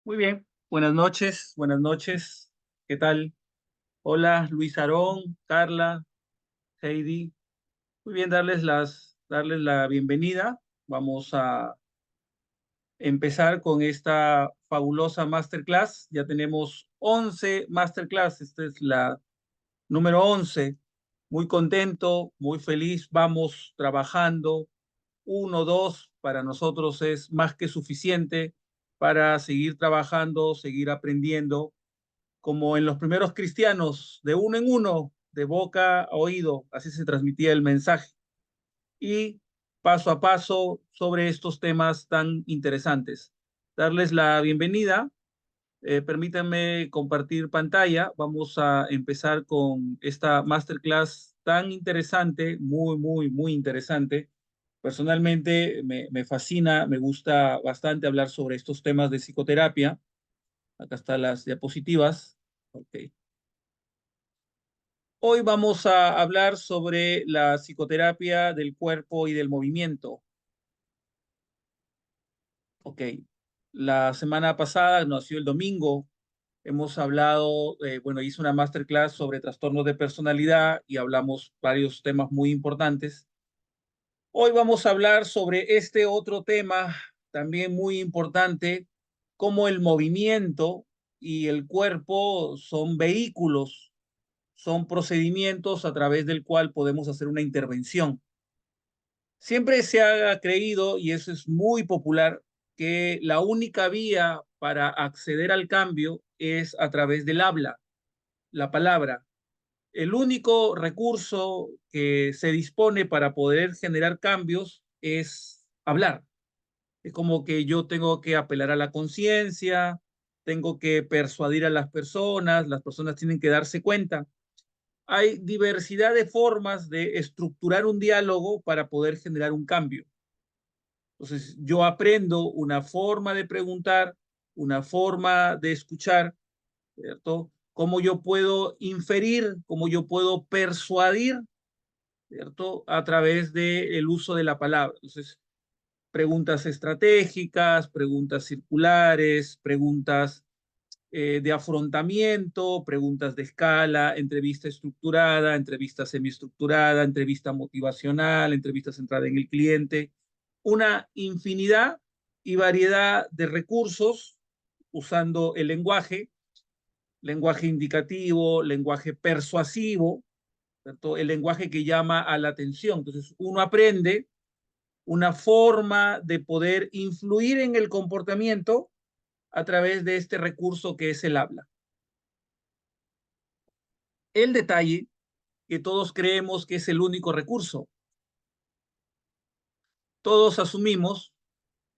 Muy bien, buenas noches, buenas noches. ¿Qué tal? Hola, Luis Aarón, Carla, Heidi. Muy bien, darles la bienvenida. Vamos a empezar con esta fabulosa masterclass. Ya tenemos 11 masterclass. Esta es la número 11. Muy contento, muy feliz. Vamos trabajando. Uno, dos, para nosotros es más que suficiente para seguir trabajando, seguir aprendiendo como en los primeros cristianos, de uno en uno, de boca a oído, así se transmitía el mensaje. Y paso a paso sobre estos temas tan interesantes. Darles la bienvenida. Permítanme compartir pantalla. Vamos a empezar con esta masterclass tan interesante, muy interesante. Personalmente me fascina, me gusta bastante hablar sobre estos temas de psicoterapia. Acá están las diapositivas. Ok. Hoy vamos a hablar sobre la psicoterapia del cuerpo y del movimiento. Ok, la semana pasada, nació el domingo, hemos hablado, bueno, hice una masterclass sobre trastornos de personalidad y hablamos varios temas muy importantes. Hoy vamos a hablar sobre este otro tema también muy importante, cómo el movimiento y el cuerpo son vehículos, son procedimientos a través del cual podemos hacer una intervención. Siempre se ha creído, y eso es muy popular, que la única vía para acceder al cambio es a través del habla, la palabra. El único recurso que se dispone para poder generar cambios es hablar. Es como que yo tengo que apelar a la conciencia, tengo que persuadir a las personas tienen que darse cuenta. Hay diversidad de formas de estructurar un diálogo para poder generar un cambio. Entonces, yo aprendo una forma de preguntar, una forma de escuchar, ¿cierto? Cómo yo puedo inferir, cómo yo puedo persuadir, ¿cierto? A través del uso de la palabra. Entonces, preguntas estratégicas, preguntas circulares, preguntas de afrontamiento, preguntas de escala, entrevista estructurada, entrevista semiestructurada, entrevista motivacional, entrevista centrada en el cliente, una infinidad y variedad de recursos usando el lenguaje, lenguaje indicativo, lenguaje persuasivo, ¿cierto? El lenguaje que llama a la atención. Entonces, uno aprende una forma de poder influir en el comportamiento a través de este recurso que es el habla. El detalle que todos creemos que es el único recurso. Todos asumimos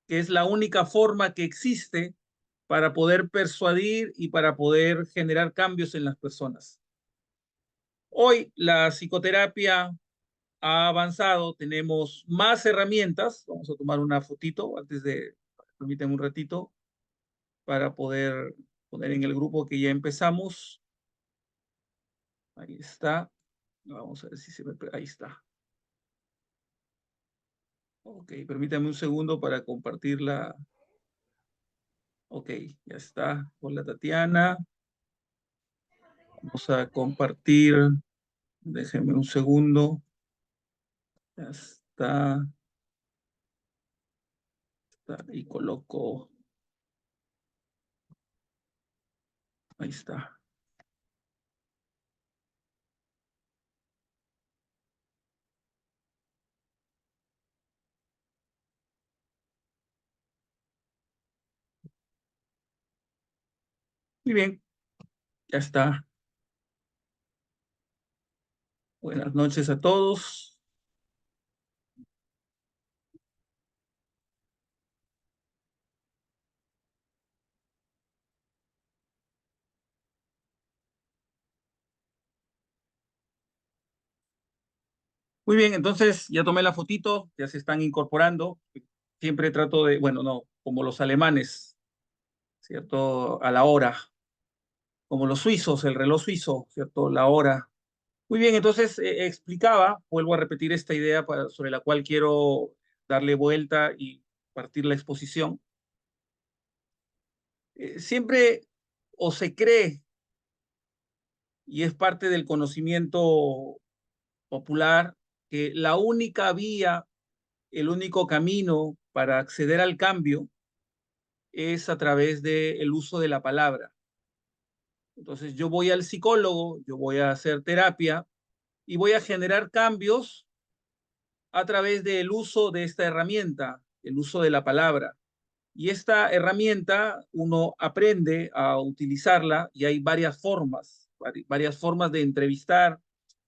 que es la única forma que existe para poder persuadir y para poder generar cambios en las personas. Hoy la psicoterapia ha avanzado, tenemos más herramientas. Vamos a tomar una fotito antes de, permítanme un ratito, para poder poner en el grupo que ya empezamos. Ahí está. Vamos a ver si se ve. Ahí está. Ok, permítame un segundo para compartirla. Ok, ya está. Hola Tatiana. Vamos a compartir. Déjenme un segundo. Ya está. Y coloco. Ahí está. Muy bien, ya está. Buenas noches a todos. Muy bien, entonces ya tomé la fotito, ya se están incorporando. Siempre trato de, bueno, no, como los alemanes, ¿cierto? A la hora, como los suizos, el reloj suizo, ¿cierto? La hora. Muy bien, entonces explicaba, vuelvo a repetir esta idea sobre la cual quiero darle vuelta y partir la exposición. Siempre o se cree, y es parte del conocimiento popular, que la única vía, el único camino para acceder al cambio es a través del uso de la palabra. Entonces yo voy al psicólogo, yo voy a hacer terapia y voy a generar cambios a través del uso de esta herramienta, el uso de la palabra. Y esta herramienta uno aprende a utilizarla y hay varias formas de entrevistar,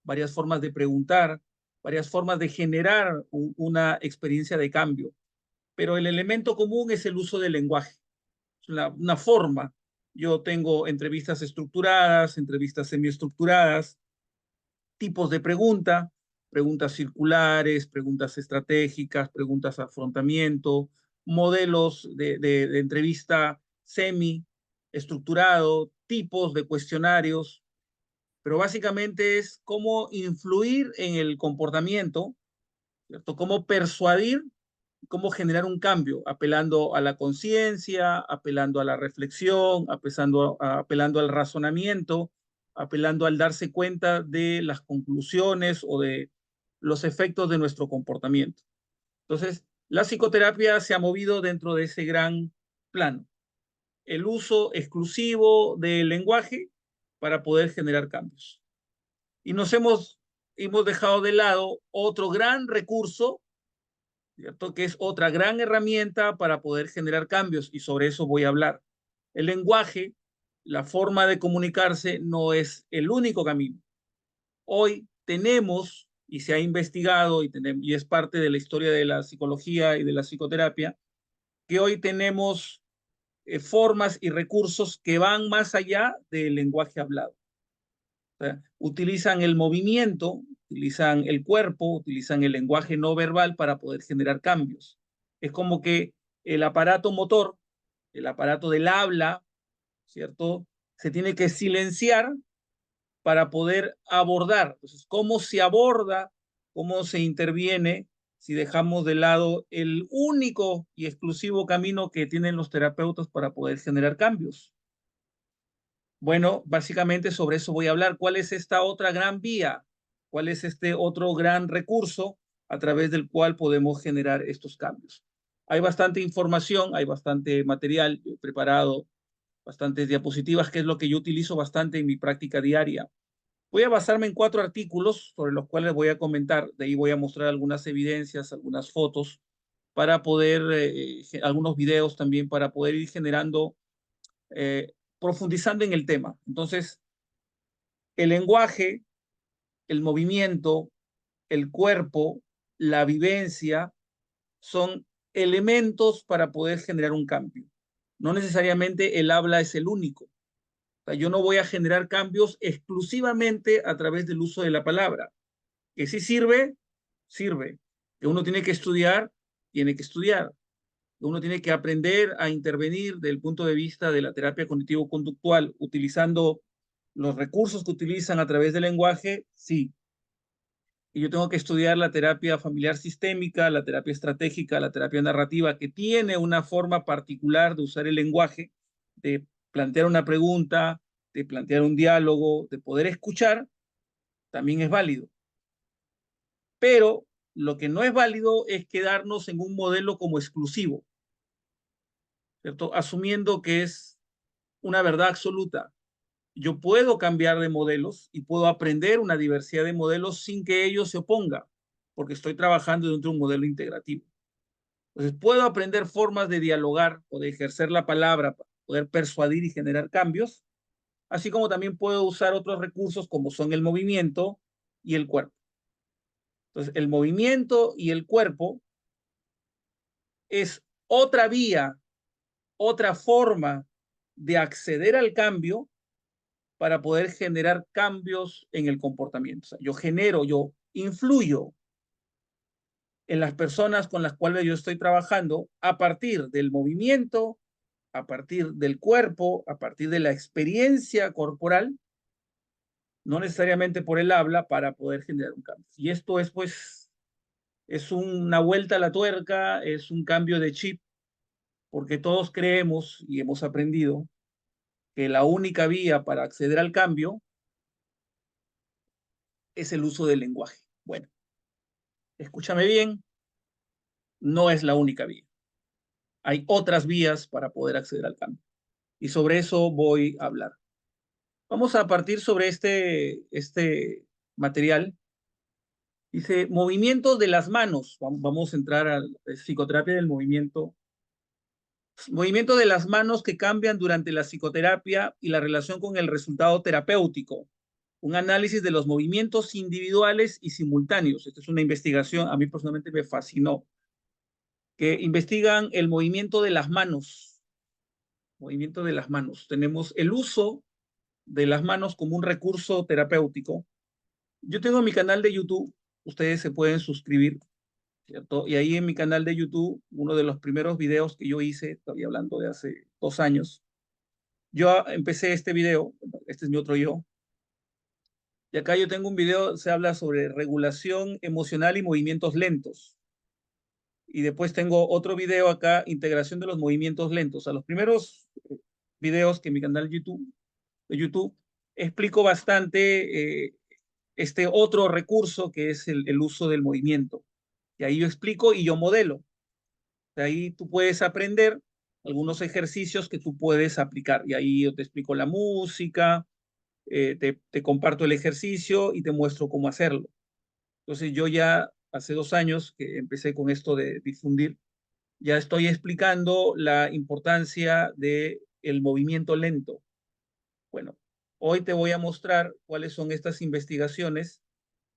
varias formas de preguntar, varias formas de generar una experiencia de cambio. Pero el elemento común es el uso del lenguaje, es una forma. Yo tengo entrevistas estructuradas, entrevistas semiestructuradas, tipos de pregunta, preguntas circulares, preguntas estratégicas, preguntas afrontamiento, modelos de entrevista semi estructurado, tipos de cuestionarios, pero básicamente es cómo influir en el comportamiento, ¿cierto? Cómo persuadir, cómo generar un cambio, apelando a la conciencia, apelando a la reflexión, apelando al razonamiento, apelando al darse cuenta de las conclusiones o de los efectos de nuestro comportamiento. Entonces, la psicoterapia se ha movido dentro de ese gran plano, el uso exclusivo del lenguaje para poder generar cambios. Y hemos dejado de lado otro gran recurso, ¿cierto? Que es otra gran herramienta para poder generar cambios y sobre eso voy a hablar. El lenguaje, la forma de comunicarse no es el único camino. Hoy tenemos, y se ha investigado, y es parte de la historia de la psicología y de la psicoterapia, que hoy tenemos formas y recursos que van más allá del lenguaje hablado. O sea, utilizan el movimiento, utilizan el cuerpo, utilizan el lenguaje no verbal para poder generar cambios. Es como que el aparato motor, el aparato del habla, ¿cierto? Se tiene que silenciar para poder abordar. Entonces, ¿cómo se aborda? ¿Cómo se interviene si dejamos de lado el único y exclusivo camino que tienen los terapeutas para poder generar cambios? Bueno, básicamente sobre eso voy a hablar. ¿Cuál es esta otra gran vía? ¿Cuál es este otro gran recurso a través del cual podemos generar estos cambios? Hay bastante información, hay bastante material preparado, bastantes diapositivas, que es lo que yo utilizo bastante en mi práctica diaria. Voy a basarme en 4 artículos sobre los cuales voy a comentar. De ahí voy a mostrar algunas evidencias, algunas fotos, para poder, algunos videos también, para poder ir generando profundizando en el tema. Entonces, el lenguaje, el movimiento, el cuerpo, la vivencia son elementos para poder generar un cambio. No necesariamente el habla es el único. O sea, yo no voy a generar cambios exclusivamente a través del uso de la palabra. Que sí sirve, sirve. Que uno tiene que estudiar, tiene que estudiar. Que uno tiene que aprender a intervenir desde el punto de vista de la terapia cognitivo-conductual, utilizando los recursos que utilizan a través del lenguaje, sí. Y yo tengo que estudiar la terapia familiar sistémica, la terapia estratégica, la terapia narrativa, que tiene una forma particular de usar el lenguaje, de plantear una pregunta, de plantear un diálogo, de poder escuchar, también es válido. Pero lo que no es válido es quedarnos en un modelo como exclusivo, ¿cierto? Asumiendo que es una verdad absoluta. Yo puedo cambiar de modelos y puedo aprender una diversidad de modelos sin que ello se oponga, porque estoy trabajando dentro de un modelo integrativo. Entonces, puedo aprender formas de dialogar o de ejercer la palabra para poder persuadir y generar cambios, así como también puedo usar otros recursos como son el movimiento y el cuerpo. Entonces, el movimiento y el cuerpo es otra vía, otra forma de acceder al cambio para poder generar cambios en el comportamiento. O sea, yo influyo en las personas con las cuales yo estoy trabajando a partir del movimiento, a partir del cuerpo, a partir de la experiencia corporal, no necesariamente por el habla, para poder generar un cambio. Y esto es, pues, es una vuelta a la tuerca, es un cambio de chip porque todos creemos y hemos aprendido que la única vía para acceder al cambio es el uso del lenguaje. Bueno, escúchame bien, no es la única vía. Hay otras vías para poder acceder al cambio. Y sobre eso voy a hablar. Vamos a partir sobre este material. Dice, movimientos de las manos. Vamos a entrar a la psicoterapia del movimiento. Movimiento de las manos que cambian durante la psicoterapia y la relación con el resultado terapéutico. Un análisis de los movimientos individuales y simultáneos. Esta es una investigación, a mí personalmente me fascinó, que investigan el movimiento de las manos. Movimiento de las manos. Tenemos el uso de las manos como un recurso terapéutico. Yo tengo mi canal de YouTube, ustedes se pueden suscribir, ¿cierto? Y ahí en mi canal de YouTube, uno de los primeros videos que yo hice, estoy hablando de hace 2 años, yo empecé este video, este es mi otro yo, y acá yo tengo un video, se habla sobre regulación emocional y movimientos lentos. Y después tengo otro video acá, integración de los movimientos lentos. A los primeros videos que en mi canal de YouTube explico bastante este otro recurso que es el uso del movimiento. Y ahí yo explico y yo modelo. De ahí tú puedes aprender algunos ejercicios que tú puedes aplicar. Y ahí yo te explico la música, te comparto el ejercicio y te muestro cómo hacerlo. Entonces yo ya hace 2 años que empecé con esto de difundir, ya estoy explicando la importancia del movimiento lento. Bueno, hoy te voy a mostrar cuáles son estas investigaciones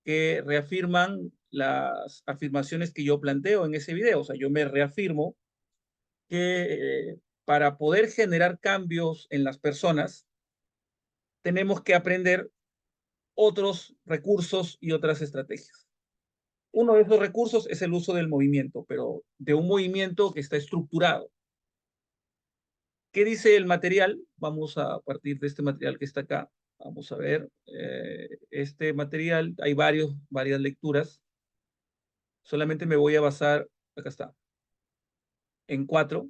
que reafirman las afirmaciones que yo planteo en ese video. O sea, yo me reafirmo que para poder generar cambios en las personas, tenemos que aprender otros recursos y otras estrategias. Uno de esos recursos es el uso del movimiento, pero de un movimiento que está estructurado. ¿Qué dice el material? Vamos a partir de este material que está acá. Vamos a ver, este material, hay varias lecturas. Solamente me voy a basar, acá está, en 4.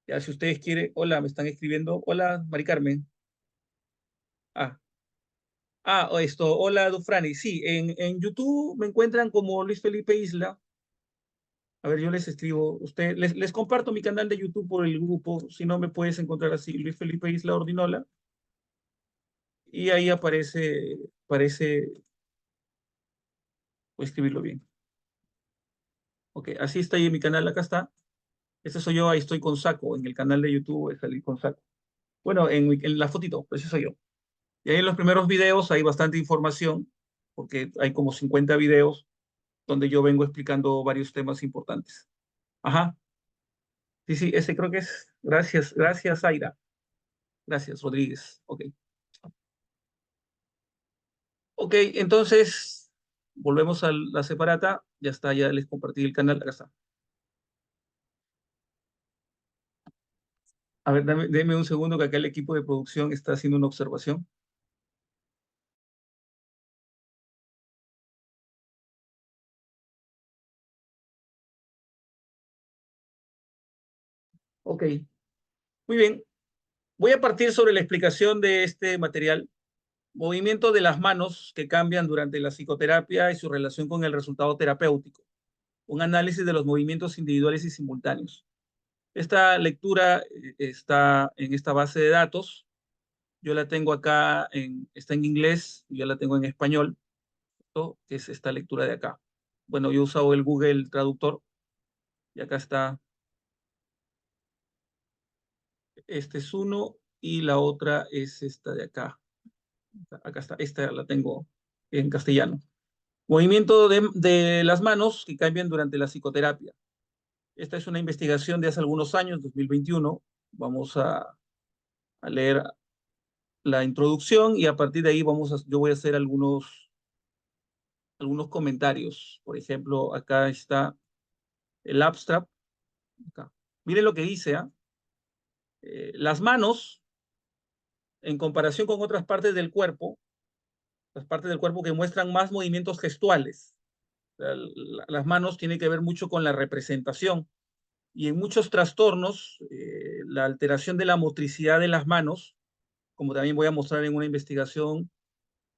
Ya si ustedes quieren, hola, me están escribiendo. Hola, Mari Carmen. Ah, hola, Dufrani. Sí, en YouTube me encuentran como Luis Felipe Isla. A ver, yo les escribo, les comparto mi canal de YouTube por el grupo, si no me puedes encontrar así, Luis Felipe Isla Ordinola, y ahí aparece, voy a escribirlo bien. Ok, así está ahí en mi canal, acá está. Este soy yo, ahí estoy con saco, en el canal de YouTube salí con saco. Bueno, en la fotito, pues ese soy yo. Y ahí en los primeros videos hay bastante información, porque hay como 50 videos donde yo vengo explicando varios temas importantes. Ajá, sí, sí, ese creo que es. Gracias, Aira. Gracias, Rodríguez. Ok. Ok, entonces volvemos a la separata. Ya está, ya les compartí el canal. Acá está. A ver, deme un segundo que acá el equipo de producción está haciendo una observación. Ok, muy bien. Voy a partir sobre la explicación de este material. Movimiento de las manos que cambian durante la psicoterapia y su relación con el resultado terapéutico. Un análisis de los movimientos individuales y simultáneos. Esta lectura está en esta base de datos. Yo la tengo acá, está en inglés, yo la tengo en español, ¿no? Que es esta lectura de acá. Bueno, yo he usado el Google Traductor y acá está, este es uno y la otra es esta de acá. Acá está, esta la tengo en castellano. Movimiento de las manos que cambian durante la psicoterapia. Esta es una investigación de hace algunos años, 2021. Vamos a leer la introducción y a partir de ahí yo voy a hacer algunos comentarios. Por ejemplo, acá está el abstract. Acá. Miren lo que dice, ¿ah? Las manos, en comparación con otras partes del cuerpo, las partes del cuerpo que muestran más movimientos gestuales. Las manos tienen que ver mucho con la representación. Y en muchos trastornos, la alteración de la motricidad de las manos, como también voy a mostrar en una investigación,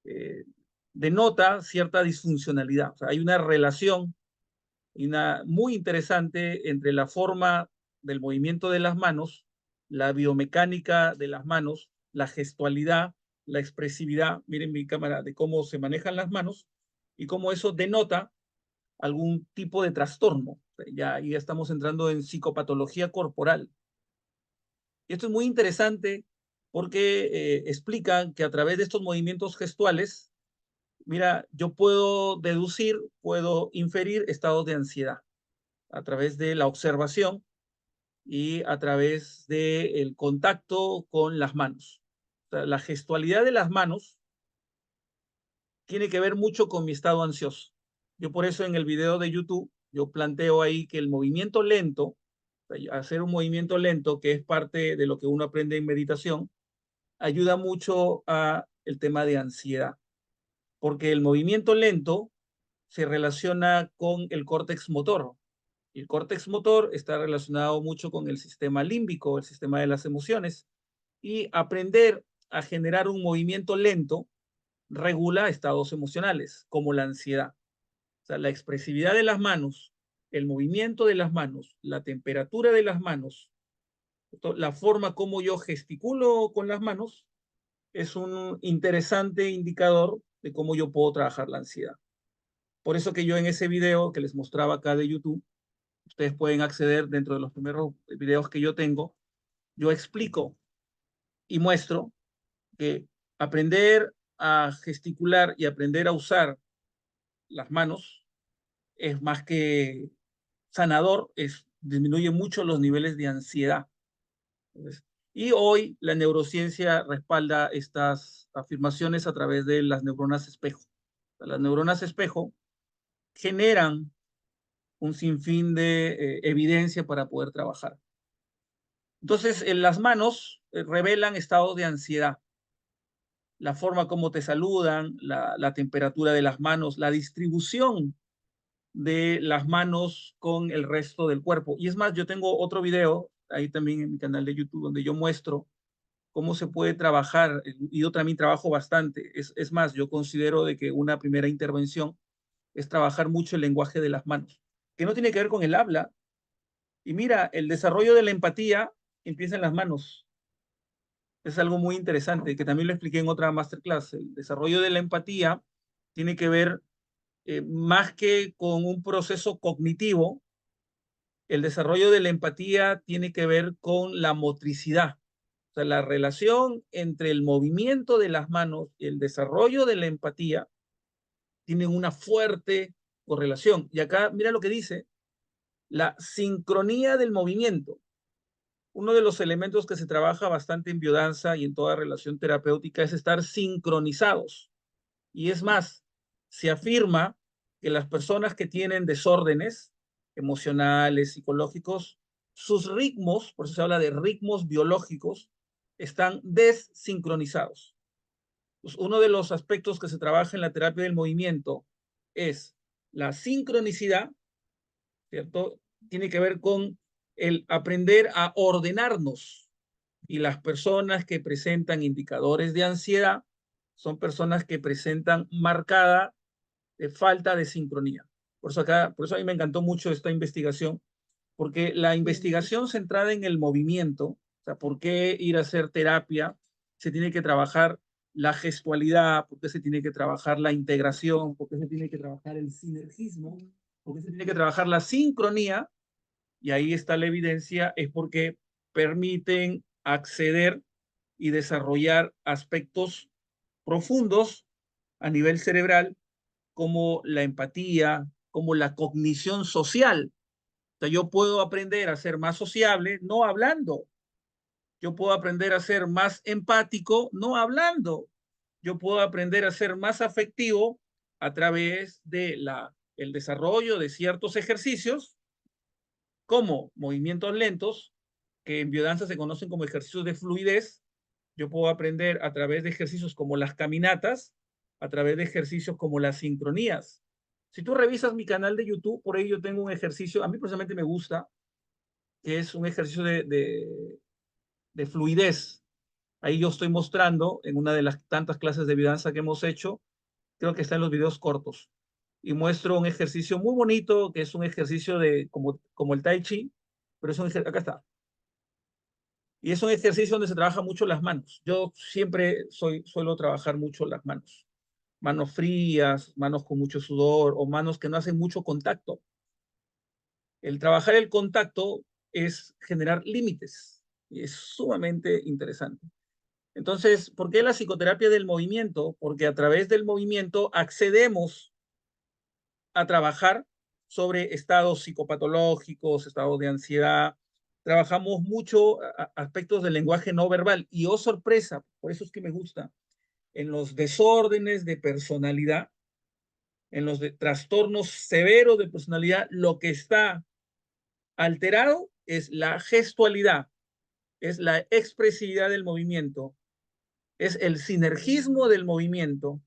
eh, denota cierta disfuncionalidad. O sea, hay una relación y una muy interesante entre la forma del movimiento de las manos, la biomecánica de las manos, la gestualidad, la expresividad, miren mi cámara, de cómo se manejan las manos y cómo eso denota algún tipo de trastorno. Ya estamos entrando en psicopatología corporal. Y esto es muy interesante porque explican que a través de estos movimientos gestuales, mira, yo puedo deducir, puedo inferir estados de ansiedad a través de la observación y a través del contacto con las manos. O sea, la gestualidad de las manos tiene que ver mucho con mi estado ansioso. Yo por eso en el video de YouTube, yo planteo ahí que el movimiento lento, o sea, hacer un movimiento lento, que es parte de lo que uno aprende en meditación, ayuda mucho a el tema de ansiedad, porque el movimiento lento se relaciona con el córtex motor. Y el córtex motor está relacionado mucho con el sistema límbico, el sistema de las emociones. Y aprender a generar un movimiento lento regula estados emocionales, como la ansiedad. O sea, la expresividad de las manos, el movimiento de las manos, la temperatura de las manos, la forma como yo gesticulo con las manos, es un interesante indicador de cómo yo puedo trabajar la ansiedad. Por eso que yo en ese video que les mostraba acá de YouTube, ustedes pueden acceder dentro de los primeros videos que yo tengo, yo explico y muestro que aprender a gesticular y aprender a usar las manos es más que sanador, disminuye mucho los niveles de ansiedad. Entonces, y hoy la neurociencia respalda estas afirmaciones a través de las neuronas espejo. Las neuronas espejo generan un sinfín de evidencia para poder trabajar. Entonces, en las manos revelan estados de ansiedad, la forma como te saludan, la temperatura de las manos, la distribución de las manos con el resto del cuerpo. Y es más, yo tengo otro video ahí también en mi canal de YouTube donde yo muestro cómo se puede trabajar, y yo también trabajo bastante. Es más, yo considero de que una primera intervención es trabajar mucho el lenguaje de las manos, que no tiene que ver con el habla. Y mira, el desarrollo de la empatía empieza en las manos. Es algo muy interesante, que también lo expliqué en otra masterclass. El desarrollo de la empatía tiene que ver más que con un proceso cognitivo. El desarrollo de la empatía tiene que ver con la motricidad. O sea, la relación entre el movimiento de las manos y el desarrollo de la empatía tienen una fuerte correlación. Y acá, mira lo que dice, la sincronía del movimiento. Uno de los elementos que se trabaja bastante en biodanza y en toda relación terapéutica es estar sincronizados. Y es más, se afirma que las personas que tienen desórdenes emocionales, psicológicos, sus ritmos, por eso se habla de ritmos biológicos, están desincronizados. Pues uno de los aspectos que se trabaja en la terapia del movimiento es la sincronicidad, ¿cierto? Tiene que ver con el aprender a ordenarnos. Y las personas que presentan indicadores de ansiedad son personas que presentan marcada falta de sincronía. Por eso a mí me encantó mucho esta investigación, porque la investigación centrada en el movimiento, o sea, por qué ir a hacer terapia, se tiene que trabajar la gestualidad, por qué se tiene que trabajar la integración, por qué se tiene que trabajar el sinergismo, por qué se tiene que trabajar la sincronía, y ahí está la evidencia, es porque permiten acceder y desarrollar aspectos profundos a nivel cerebral como la empatía, como la cognición social. O sea, yo puedo aprender a ser más sociable no hablando. Yo puedo aprender a ser más empático no hablando. Yo puedo aprender a ser más afectivo a través de el desarrollo de ciertos ejercicios como movimientos lentos, que en biodanza se conocen como ejercicios de fluidez. Yo puedo aprender a través de ejercicios como las caminatas, a través de ejercicios como las sincronías. Si tú revisas mi canal de YouTube, por ahí yo tengo un ejercicio, a mí personalmente me gusta, que es un ejercicio de fluidez. Ahí yo estoy mostrando en una de las tantas clases de biodanza que hemos hecho, creo que está en los videos cortos, y muestro un ejercicio muy bonito, que es un ejercicio como el Tai Chi, pero es acá está. Y es un ejercicio donde se trabaja mucho las manos. Yo siempre suelo trabajar mucho las manos. Manos frías, manos con mucho sudor o manos que no hacen mucho contacto. El trabajar el contacto es generar límites y es sumamente interesante. Entonces, ¿por qué la psicoterapia del movimiento? Porque a través del movimiento accedemos a trabajar sobre estados psicopatológicos, estados de ansiedad. Trabajamos mucho aspectos del lenguaje no verbal y, oh sorpresa, por eso es que me gusta, en los desórdenes de personalidad, en los trastornos severos de personalidad, lo que está alterado es la gestualidad, es la expresividad del movimiento, es el sinergismo del movimiento.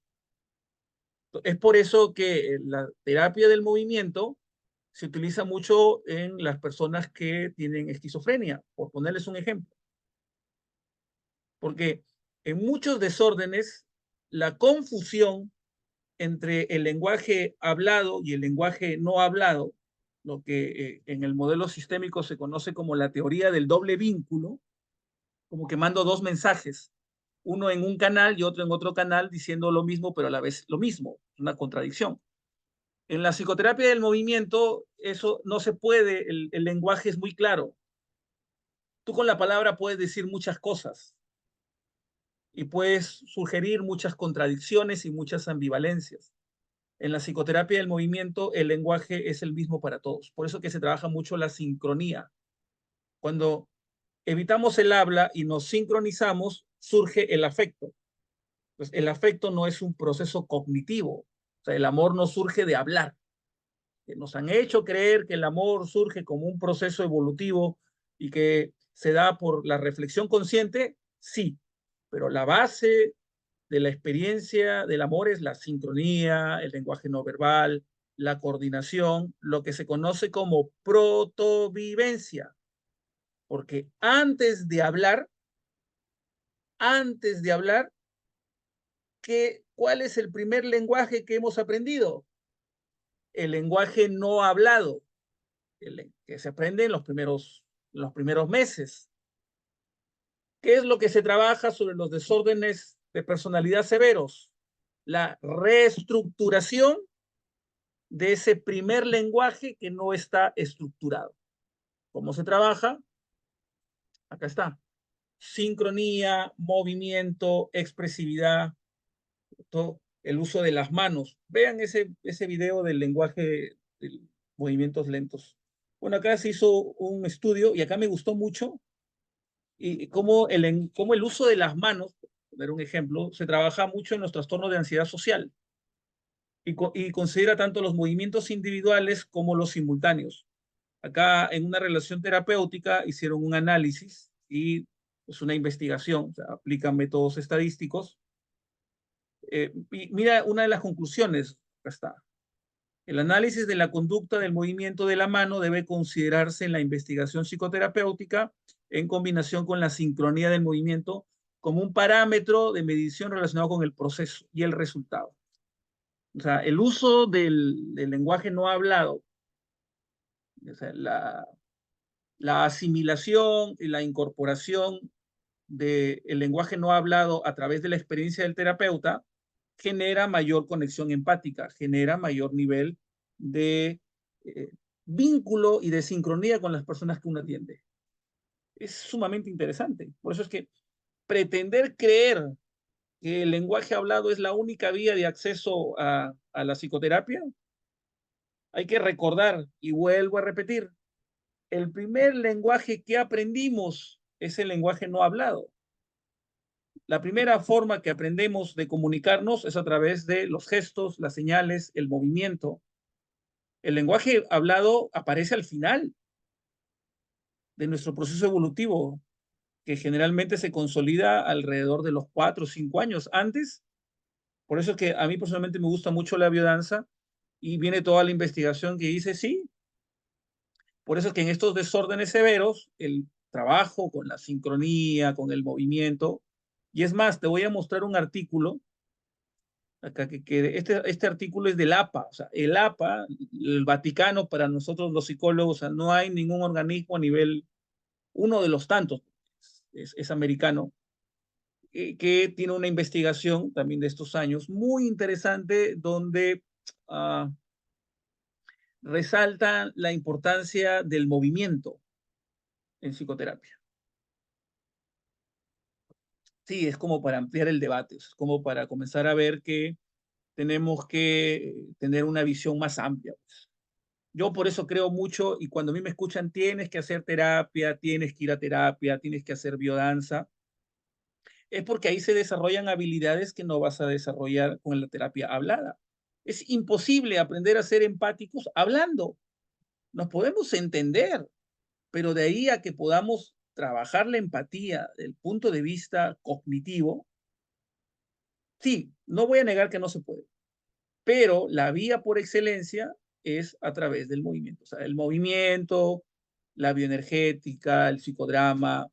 Es por eso que la terapia del movimiento se utiliza mucho en las personas que tienen esquizofrenia, por ponerles un ejemplo. Porque en muchos desórdenes, la confusión entre el lenguaje hablado y el lenguaje no hablado, lo que en el modelo sistémico se conoce como la teoría del doble vínculo, como que mando dos mensajes, uno en un canal y otro en otro canal diciendo lo mismo, pero a la vez lo mismo, una contradicción. En la psicoterapia del movimiento, eso no se puede, el lenguaje es muy claro. Tú con la palabra puedes decir muchas cosas y puedes sugerir muchas contradicciones y muchas ambivalencias. En la psicoterapia del movimiento, el lenguaje es el mismo para todos. Por eso que se trabaja mucho la sincronía. Cuando evitamos el habla y nos sincronizamos, surge el afecto. Pues el afecto no es un proceso cognitivo. O sea, el amor no surge de hablar. Que nos han hecho creer que el amor surge como un proceso evolutivo y que se da por la reflexión consciente, sí, pero la base de la experiencia del amor es la sincronía, el lenguaje no verbal, la coordinación, lo que se conoce como protovivencia, porque antes de hablar, ¿cuál es el primer lenguaje que hemos aprendido? El lenguaje no hablado, que se aprende en los primeros meses. ¿Qué es lo que se trabaja sobre los desórdenes de personalidad severos? La reestructuración de ese primer lenguaje que no está estructurado. ¿Cómo se trabaja? Acá está. Sincronía, movimiento, expresividad, todo, el uso de las manos. Vean ese video del lenguaje de movimientos lentos. Bueno, acá se hizo un estudio y acá me gustó mucho y cómo el uso de las manos, por poner un ejemplo, se trabaja mucho en los trastornos de ansiedad social y considera tanto los movimientos individuales como los simultáneos. Acá en una relación terapéutica hicieron un análisis y pues una investigación, o sea, aplican métodos estadísticos. Y mira una de las conclusiones, acá está. El análisis de la conducta del movimiento de la mano debe considerarse en la investigación psicoterapéutica en combinación con la sincronía del movimiento como un parámetro de medición relacionado con el proceso y el resultado. O sea, el uso del lenguaje no hablado, o sea, la asimilación y la incorporación del lenguaje no hablado a través de la experiencia del terapeuta genera mayor conexión empática, genera mayor nivel de eh, vínculo y de sincronía con las personas que uno atiende. Es sumamente interesante. Por eso es que pretender creer que el lenguaje hablado es la única vía de acceso a la psicoterapia, hay que recordar, y vuelvo a repetir, el primer lenguaje que aprendimos es el lenguaje no hablado. La primera forma que aprendemos de comunicarnos es a través de los gestos, las señales, el movimiento. El lenguaje hablado aparece al final de nuestro proceso evolutivo, que generalmente se consolida alrededor de los 4 o 5 años antes. Por eso es que a mí personalmente me gusta mucho la biodanza y viene toda la investigación que dice, sí, Por eso es que en estos desórdenes severos, el trabajo con la sincronía, con el movimiento, y es más, te voy a mostrar un artículo, acá este artículo es del APA, o sea, el APA, el Vaticano, para nosotros los psicólogos, o sea, no hay ningún organismo a nivel, uno de los tantos, es americano, que tiene una investigación también de estos años muy interesante donde uh, resalta la importancia del movimiento en psicoterapia. Sí, es como para ampliar el debate, es como para comenzar a ver que tenemos que tener una visión más amplia. Yo por eso creo mucho y cuando a mí me escuchan, tienes que hacer terapia, tienes que ir a terapia, tienes que hacer biodanza, es porque ahí se desarrollan habilidades que no vas a desarrollar con la terapia hablada. Es imposible aprender a ser empáticos hablando. Nos podemos entender, pero de ahí a que podamos trabajar la empatía del punto de vista cognitivo, sí, no voy a negar que no se puede, pero la vía por excelencia es a través del movimiento. O sea, el movimiento, la bioenergética, el psicodrama,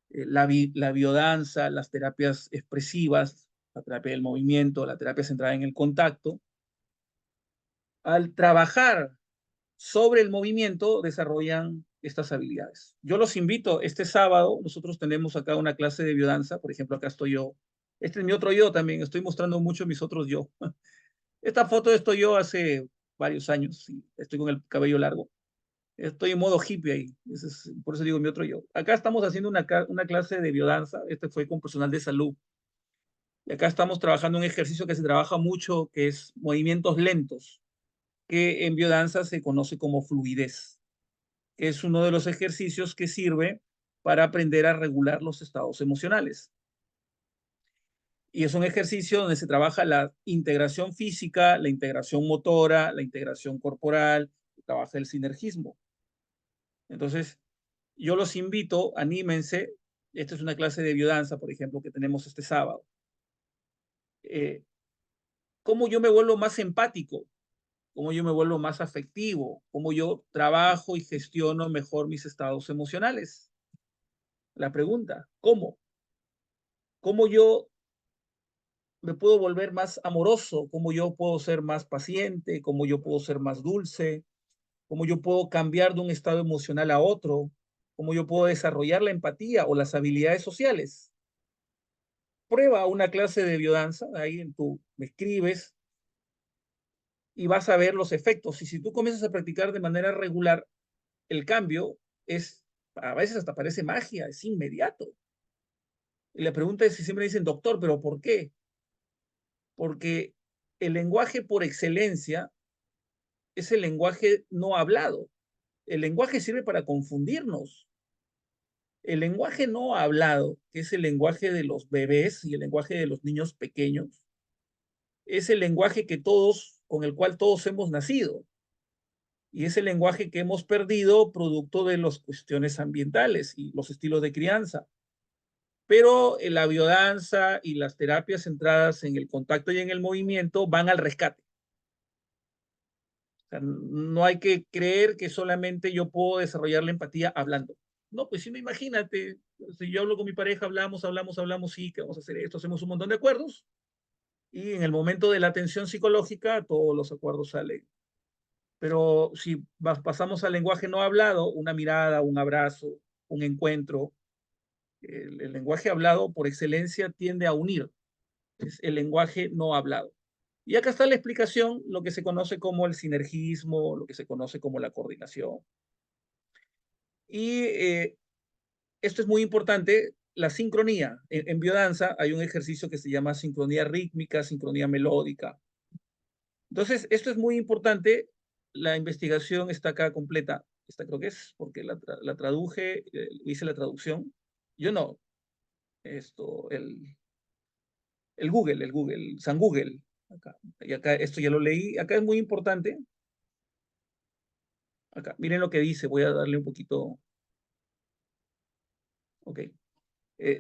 la biodanza, las terapias expresivas, la terapia del movimiento, la terapia centrada en el contacto. Al trabajar sobre el movimiento, desarrollan estas habilidades. Yo los invito, este sábado, nosotros tenemos acá una clase de biodanza, por ejemplo, acá estoy yo. Este es mi otro yo también, estoy mostrando mucho mis otros yo. Esta foto estoy yo hace varios años, y estoy con el cabello largo. Estoy en modo hippie ahí, por eso digo mi otro yo. Acá estamos haciendo una clase de biodanza, este fue con personal de salud. Y acá estamos trabajando un ejercicio que se trabaja mucho, que es movimientos lentos, que en biodanza se conoce como fluidez, que es uno de los ejercicios que sirve para aprender a regular los estados emocionales. Y es un ejercicio donde se trabaja la integración física, la integración motora, la integración corporal, se trabaja el sinergismo. Entonces, yo los invito, anímense. Esta es una clase de biodanza, por ejemplo, que tenemos este sábado. ¿Cómo yo me vuelvo más empático? ¿Cómo yo me vuelvo más afectivo? ¿Cómo yo trabajo y gestiono mejor mis estados emocionales? La pregunta, ¿cómo? ¿Cómo yo me puedo volver más amoroso? ¿Cómo yo puedo ser más paciente? ¿Cómo yo puedo ser más dulce? ¿Cómo yo puedo cambiar de un estado emocional a otro? ¿Cómo yo puedo desarrollar la empatía o las habilidades sociales? Prueba una clase de biodanza, ahí me escribes y vas a ver los efectos. Y si tú comienzas a practicar de manera regular, el cambio a veces hasta parece magia, es inmediato. Y la pregunta es si siempre dicen, doctor, ¿pero por qué? Porque el lenguaje por excelencia es el lenguaje no hablado. El lenguaje sirve para confundirnos. El lenguaje no hablado, que es el lenguaje de los bebés y el lenguaje de los niños pequeños, es el lenguaje con el cual todos hemos nacido. Y es el lenguaje que hemos perdido producto de las cuestiones ambientales y los estilos de crianza. Pero la biodanza y las terapias centradas en el contacto y en el movimiento van al rescate. O sea, no hay que creer que solamente yo puedo desarrollar la empatía hablando. No, pues si no, imagínate, si yo hablo con mi pareja, hablamos, sí, que vamos a hacer esto, hacemos un montón de acuerdos, y en el momento de la atención psicológica, todos los acuerdos salen. Pero si pasamos al lenguaje no hablado, una mirada, un abrazo, un encuentro, el lenguaje hablado por excelencia tiende a unir, es el lenguaje no hablado. Y acá está la explicación, lo que se conoce como el sinergismo, lo que se conoce como la coordinación. Y esto es muy importante, la sincronía. En biodanza hay un ejercicio que se llama sincronía rítmica, sincronía melódica. Entonces, esto es muy importante. La investigación está acá completa. Esta creo que es porque la traduje, hice la traducción. Yo no, el Google, San Google. Acá. Y acá, esto ya lo leí. Acá es muy importante. Acá, miren lo que dice. Voy a darle un poquito. Ok.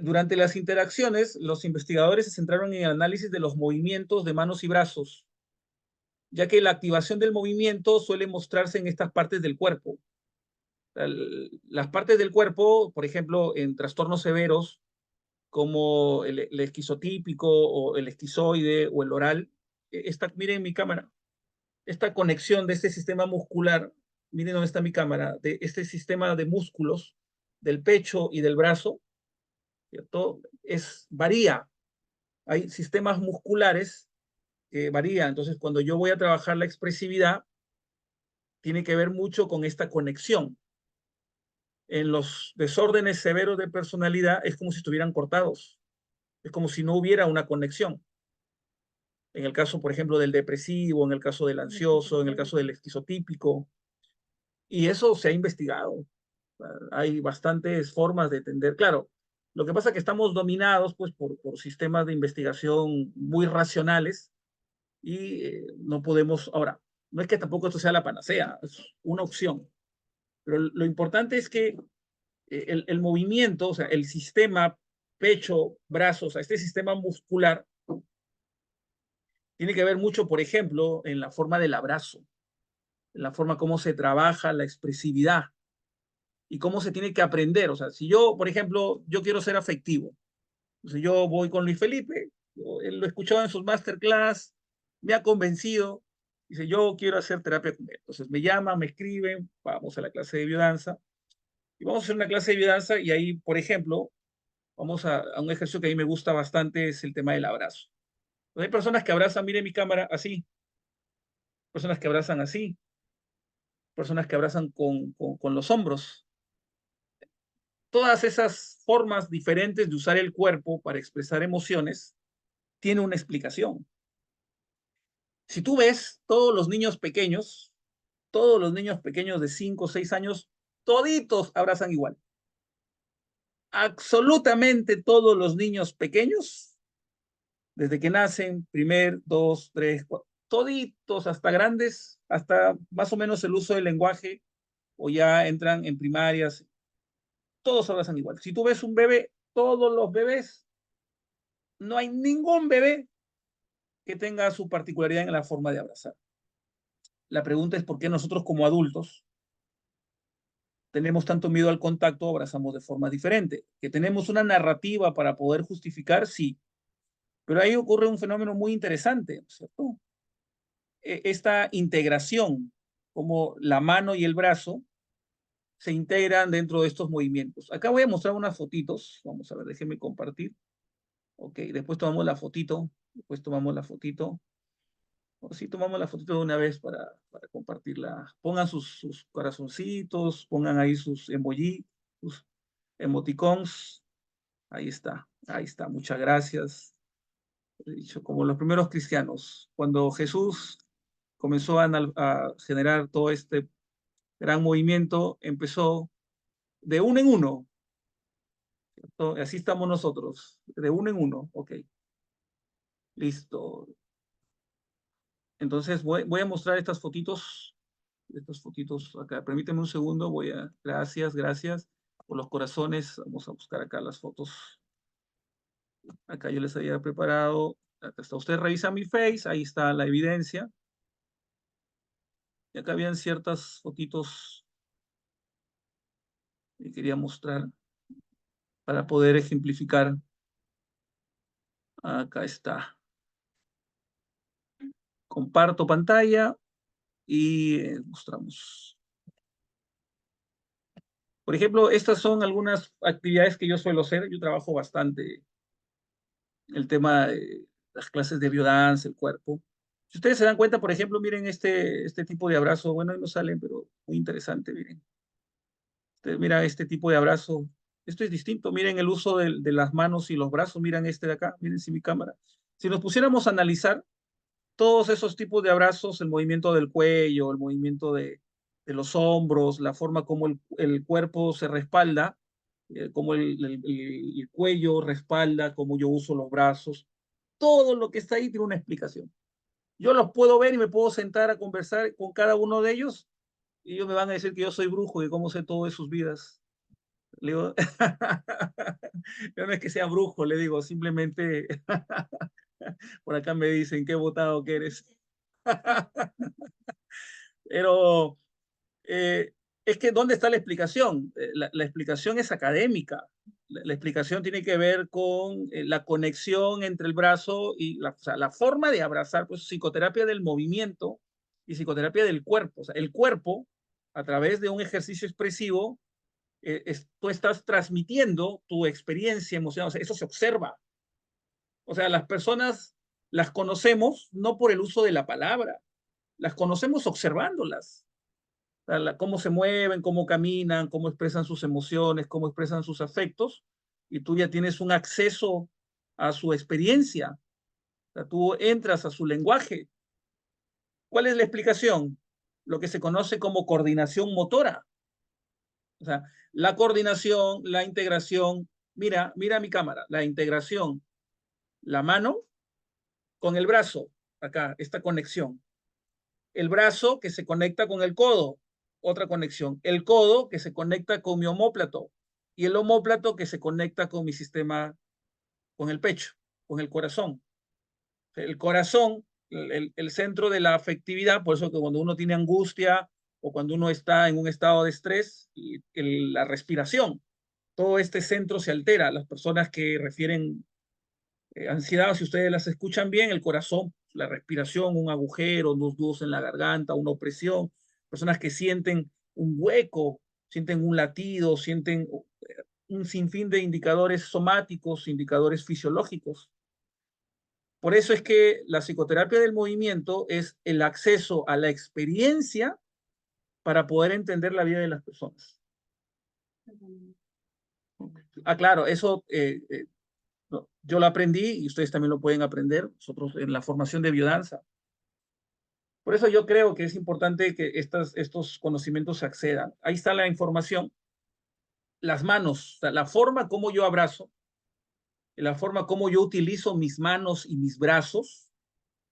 Durante las interacciones, los investigadores se centraron en el análisis de los movimientos de manos y brazos, ya que la activación del movimiento suele mostrarse en estas partes del cuerpo. Las partes del cuerpo, por ejemplo, en trastornos severos, como el esquizotípico o el esquizoide o el oral, miren mi cámara, esta conexión de este sistema muscular, miren dónde está mi cámara, de este sistema de músculos del pecho y del brazo, ¿cierto? Varía. Hay sistemas musculares que varían. Entonces, cuando yo voy a trabajar la expresividad, tiene que ver mucho con esta conexión. En los desórdenes severos de personalidad es como si estuvieran cortados. Es como si no hubiera una conexión. En el caso, por ejemplo, del depresivo, en el caso del ansioso, en el caso del esquizotípico. Y eso se ha investigado. Hay bastantes formas de entender. Claro, lo que pasa es que estamos dominados pues, por sistemas de investigación muy racionales y no podemos, ahora, no es que tampoco esto sea la panacea, es una opción, pero lo importante es que el movimiento, o sea, el sistema pecho, brazos, este sistema muscular, tiene que ver mucho, por ejemplo, en la forma del abrazo, en la forma como se trabaja la expresividad y cómo se tiene que aprender. O sea, si yo, por ejemplo, yo quiero ser afectivo, entonces yo voy con Luis Felipe, él lo he escuchado en sus masterclass, me ha convencido, dice, yo quiero hacer terapia con él. Entonces me llama, me escribe, vamos a la clase de biodanza, y vamos a hacer una clase de biodanza y ahí, por ejemplo, vamos a un ejercicio que a mí me gusta bastante, es el tema del abrazo. Entonces, hay personas que abrazan, mire mi cámara, así, personas que abrazan así, personas que abrazan con los hombros. Todas esas formas diferentes de usar el cuerpo para expresar emociones tiene una explicación. Si tú ves todos los niños pequeños de 5 o 6 años, toditos abrazan igual. Absolutamente todos los niños pequeños, desde que nacen, primer, dos, tres, cuatro, toditos hasta grandes, hasta más o menos el uso del lenguaje, o ya entran en primarias, todos abrazan igual. Si tú ves un bebé, todos los bebés, no hay ningún bebé que tenga su particularidad en la forma de abrazar. La pregunta es por qué nosotros como adultos tenemos tanto miedo al contacto, abrazamos de forma diferente. Que tenemos una narrativa para poder justificar, sí. Pero ahí ocurre un fenómeno muy interesante, ¿cierto? Esta integración, como la mano y el brazo se integran dentro de estos movimientos. Acá voy a mostrar unas fotitos. Vamos a ver, déjenme compartir. Ok, después tomamos la fotito. Después tomamos la fotito. O sí, tomamos la fotito de una vez para compartirla. Pongan sus corazoncitos, pongan ahí sus emoji, sus emoticons. Ahí está, muchas gracias. He dicho, como los primeros cristianos, cuando Jesús comenzó a generar todo este gran movimiento, empezó de uno en uno. ¿Cierto? Así estamos nosotros, de uno en uno. Ok, listo. Entonces voy a mostrar estas fotitos acá. Permíteme un segundo, gracias, gracias por los corazones. Vamos a buscar acá las fotos. Acá yo les había preparado. Acá está. Usted revisa mi face, ahí está la evidencia. Y acá habían ciertas fotitos que quería mostrar para poder ejemplificar. Acá está. Comparto pantalla y mostramos. Por ejemplo, estas son algunas actividades que yo suelo hacer. Yo trabajo bastante el tema de las clases de biodanza, el cuerpo. Si ustedes se dan cuenta, por ejemplo, miren este tipo de abrazo. Bueno, ahí no salen, pero muy interesante, miren. Mira este tipo de abrazo. Esto es distinto. Miren el uso de las manos y los brazos. Miren este de acá. Miren si mi cámara. Si nos pusiéramos a analizar todos esos tipos de abrazos, el movimiento del cuello, el movimiento de los hombros, la forma como el cuerpo se respalda, como el cuello respalda, como yo uso los brazos, todo lo que está ahí tiene una explicación. Yo los puedo ver y me puedo sentar a conversar con cada uno de ellos y ellos me van a decir que yo soy brujo y cómo sé todo de sus vidas. Le digo, yo no es que sea brujo, le digo, simplemente por acá me dicen qué botado que eres. Pero eh, Es que, ¿dónde está la explicación? La explicación es académica. La explicación tiene que ver con la conexión entre el brazo y o sea, la forma de abrazar, pues psicoterapia del movimiento y psicoterapia del cuerpo. O sea, el cuerpo, a través de un ejercicio expresivo, tú estás transmitiendo tu experiencia emocional. O sea, eso se observa. O sea, las personas las conocemos no por el uso de la palabra, las conocemos observándolas, cómo se mueven, cómo caminan, cómo expresan sus emociones, cómo expresan sus afectos, y tú ya tienes un acceso a su experiencia. O sea, tú entras a su lenguaje. ¿Cuál es la explicación? Lo que se conoce como coordinación motora. O sea, la coordinación, la integración, mira mi cámara, la integración, la mano con el brazo, acá, esta conexión. El brazo que se conecta con el codo, otra conexión. El codo que se conecta con mi omóplato y el omóplato que se conecta con mi sistema, con el pecho, con el corazón. El corazón, el centro de la afectividad, por eso que cuando uno tiene angustia o cuando uno está en un estado de estrés, la respiración, todo este centro se altera. Las personas que refieren ansiedad, si ustedes las escuchan bien, el corazón, la respiración, un agujero, unos nudos en la garganta, una opresión, personas que sienten un hueco, sienten un latido, sienten un sinfín de indicadores somáticos, indicadores fisiológicos. Por eso es que la psicoterapia del movimiento es el acceso a la experiencia para poder entender la vida de las personas. Ah, claro, eso no, yo lo aprendí y ustedes también lo pueden aprender, nosotros en la formación de biodanza. Por eso yo creo que es importante que estos conocimientos se accedan. Ahí está la información, las manos, o sea, la forma como yo abrazo, la forma como yo utilizo mis manos y mis brazos,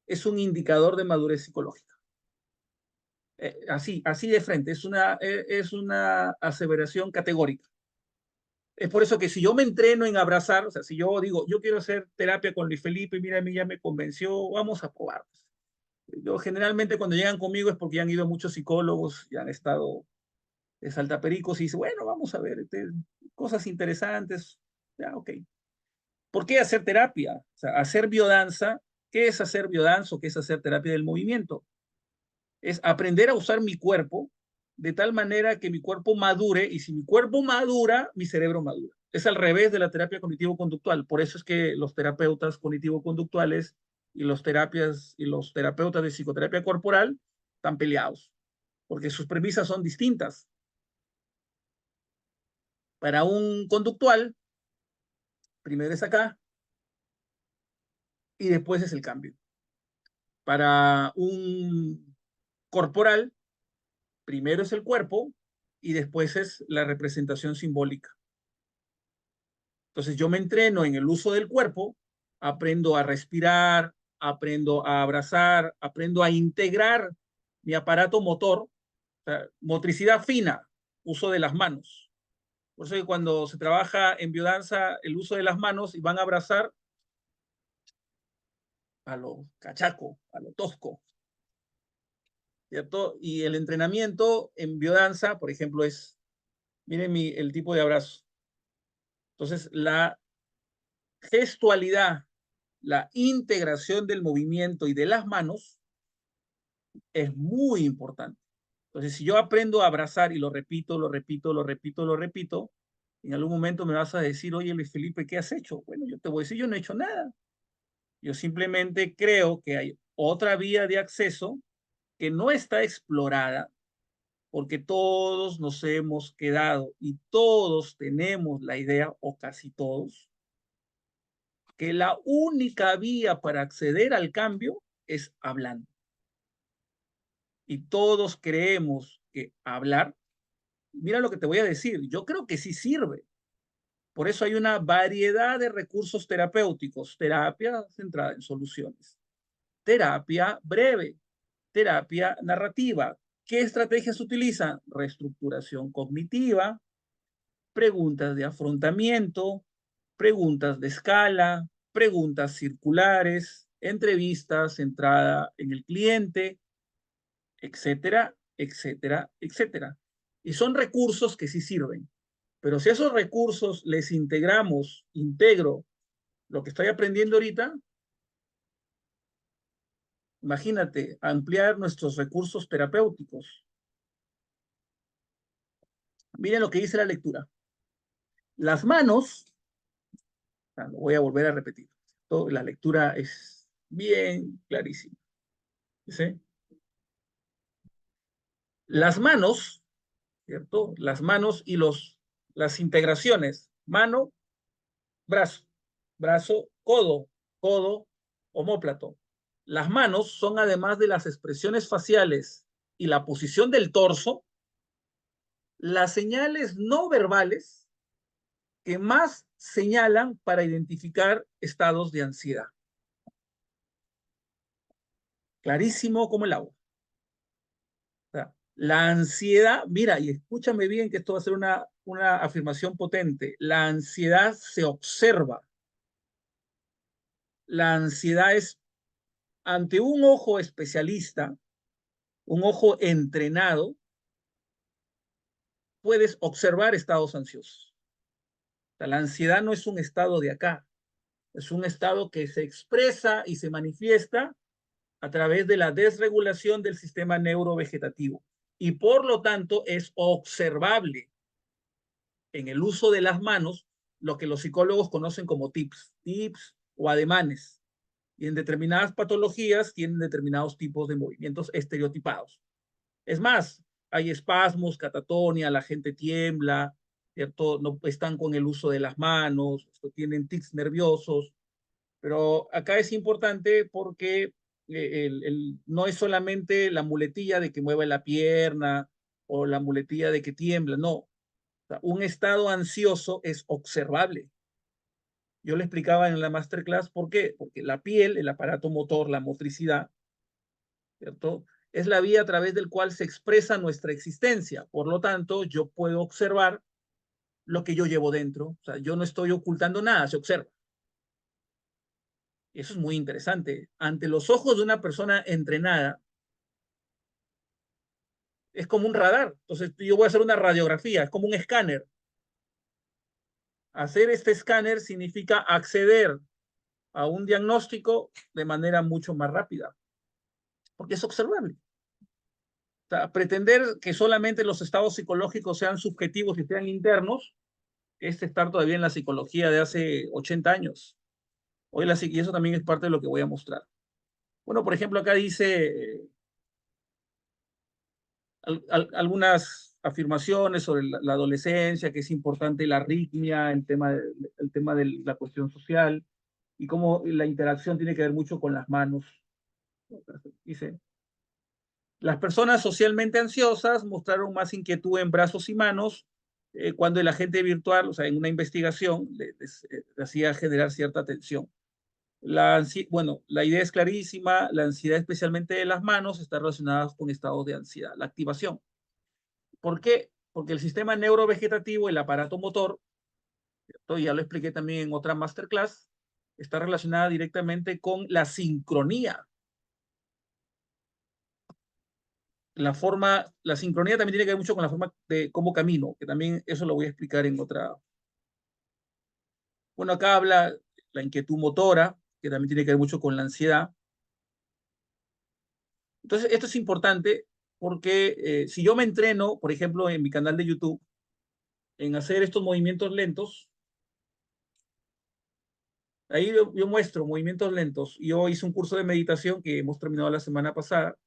es un indicador de madurez psicológica. Así de frente, es una aseveración categórica. Es por eso que si yo me entreno en abrazar, o sea, si yo digo, yo quiero hacer terapia con Luis Felipe, mira, a mí ya me convenció, vamos a probar. Yo generalmente cuando llegan conmigo es porque ya han ido muchos psicólogos, ya han estado saltapericos y dice, bueno, vamos a ver, cosas interesantes. Ya, ok. ¿Por qué hacer terapia? O sea, hacer biodanza. ¿Qué es hacer biodanza o qué es hacer terapia del movimiento? Es aprender a usar mi cuerpo de tal manera que mi cuerpo madure y si mi cuerpo madura, mi cerebro madura. Es al revés de la terapia cognitivo-conductual. Por eso es que los terapeutas cognitivo-conductuales y los terapeutas de psicoterapia corporal están peleados, porque sus premisas son distintas. Para un conductual, primero es acá y después es el cambio. Para un corporal, primero es el cuerpo y después es la representación simbólica. Entonces yo me entreno en el uso del cuerpo, aprendo a respirar, aprendo a abrazar, aprendo a integrar mi aparato motor, o sea, motricidad fina, uso de las manos. Por eso que cuando se trabaja en biodanza, el uso de las manos y van a abrazar a lo cachaco, a lo tosco, ¿cierto? Y el entrenamiento en biodanza, por ejemplo, es, miren el tipo de abrazo. Entonces, la gestualidad, la integración del movimiento y de las manos es muy importante. Entonces, si yo aprendo a abrazar y lo repito, lo repito, lo repito, lo repito, en algún momento me vas a decir, oye, Luis Felipe, ¿qué has hecho? Bueno, yo te voy a decir, yo no he hecho nada. Yo simplemente creo que hay otra vía de acceso que no está explorada porque todos nos hemos quedado y todos tenemos la idea, o casi todos, que la única vía para acceder al cambio es hablando. Y todos creemos que hablar, mira lo que te voy a decir, yo creo que sí sirve. Por eso hay una variedad de recursos terapéuticos, terapia centrada en soluciones, terapia breve, terapia narrativa. ¿Qué estrategias utilizan? Reestructuración cognitiva, preguntas de afrontamiento, preguntas de escala, preguntas circulares, entrevistas centrada en el cliente, etcétera, etcétera, etcétera. Y son recursos que sí sirven. Pero si a esos recursos les integro lo que estoy aprendiendo ahorita, imagínate, ampliar nuestros recursos terapéuticos. Miren lo que dice la lectura. Las manos, lo voy a volver a repetir, la lectura es bien clarísima. ¿Sí? Las manos, ¿cierto? Las manos y las integraciones, mano, brazo, brazo, codo, codo, omóplato. Las manos son, además de las expresiones faciales y la posición del torso, las señales no verbales que más señalan para identificar estados de ansiedad. Clarísimo como el agua. O sea, la ansiedad, mira, y escúchame bien que esto va a ser una afirmación potente, la ansiedad se observa. La ansiedad es ante un ojo especialista, un ojo entrenado, puedes observar estados ansiosos. O sea, la ansiedad no es un estado de acá, es un estado que se expresa y se manifiesta a través de la desregulación del sistema neurovegetativo y por lo tanto es observable en el uso de las manos, lo que los psicólogos conocen como tips o ademanes. Y en determinadas patologías tienen determinados tipos de movimientos estereotipados. Es más, hay espasmos, catatonia, la gente tiembla, ¿cierto? No están con el uso de las manos, tienen tics nerviosos, pero acá es importante porque no es solamente la muletilla de que mueve la pierna o la muletilla de que tiembla, no. O sea, un estado ansioso es observable. Yo le explicaba en la masterclass por qué, porque la piel, el aparato motor, la motricidad, ¿cierto? Es la vía a través del cual se expresa nuestra existencia. Por lo tanto, yo puedo observar lo que yo llevo dentro. O sea, yo no estoy ocultando nada, se observa. Y eso es muy interesante. Ante los ojos de una persona entrenada, es como un radar. Entonces, yo voy a hacer una radiografía, es como un escáner. Hacer este escáner significa acceder a un diagnóstico de manera mucho más rápida, porque es observable. O sea, pretender que solamente los estados psicológicos sean subjetivos y sean internos es estar todavía en la psicología de hace 80 años. Hoy y eso también es parte de lo que voy a mostrar. Bueno, por ejemplo, acá dice algunas afirmaciones sobre la adolescencia, que es importante la arritmia, el tema de la cuestión social y cómo la interacción tiene que ver mucho con las manos. Dice, las personas socialmente ansiosas mostraron más inquietud en brazos y manos cuando el agente virtual, o sea, en una investigación, les hacía generar cierta tensión. Bueno, la idea es clarísima, la ansiedad especialmente de las manos está relacionada con estados de ansiedad, la activación. ¿Por qué? Porque el sistema neurovegetativo, el aparato motor, ¿cierto? Ya lo expliqué también en otra masterclass, está relacionada directamente con la sincronía. La sincronía también tiene que ver mucho con la forma de cómo camino, que también eso lo voy a explicar en otra. Bueno, acá habla la inquietud motora, que también tiene que ver mucho con la ansiedad. Entonces, esto es importante porque si yo me entreno, por ejemplo, en mi canal de YouTube, en hacer estos movimientos lentos, ahí yo muestro movimientos lentos. Yo hice un curso de meditación que hemos terminado la semana pasada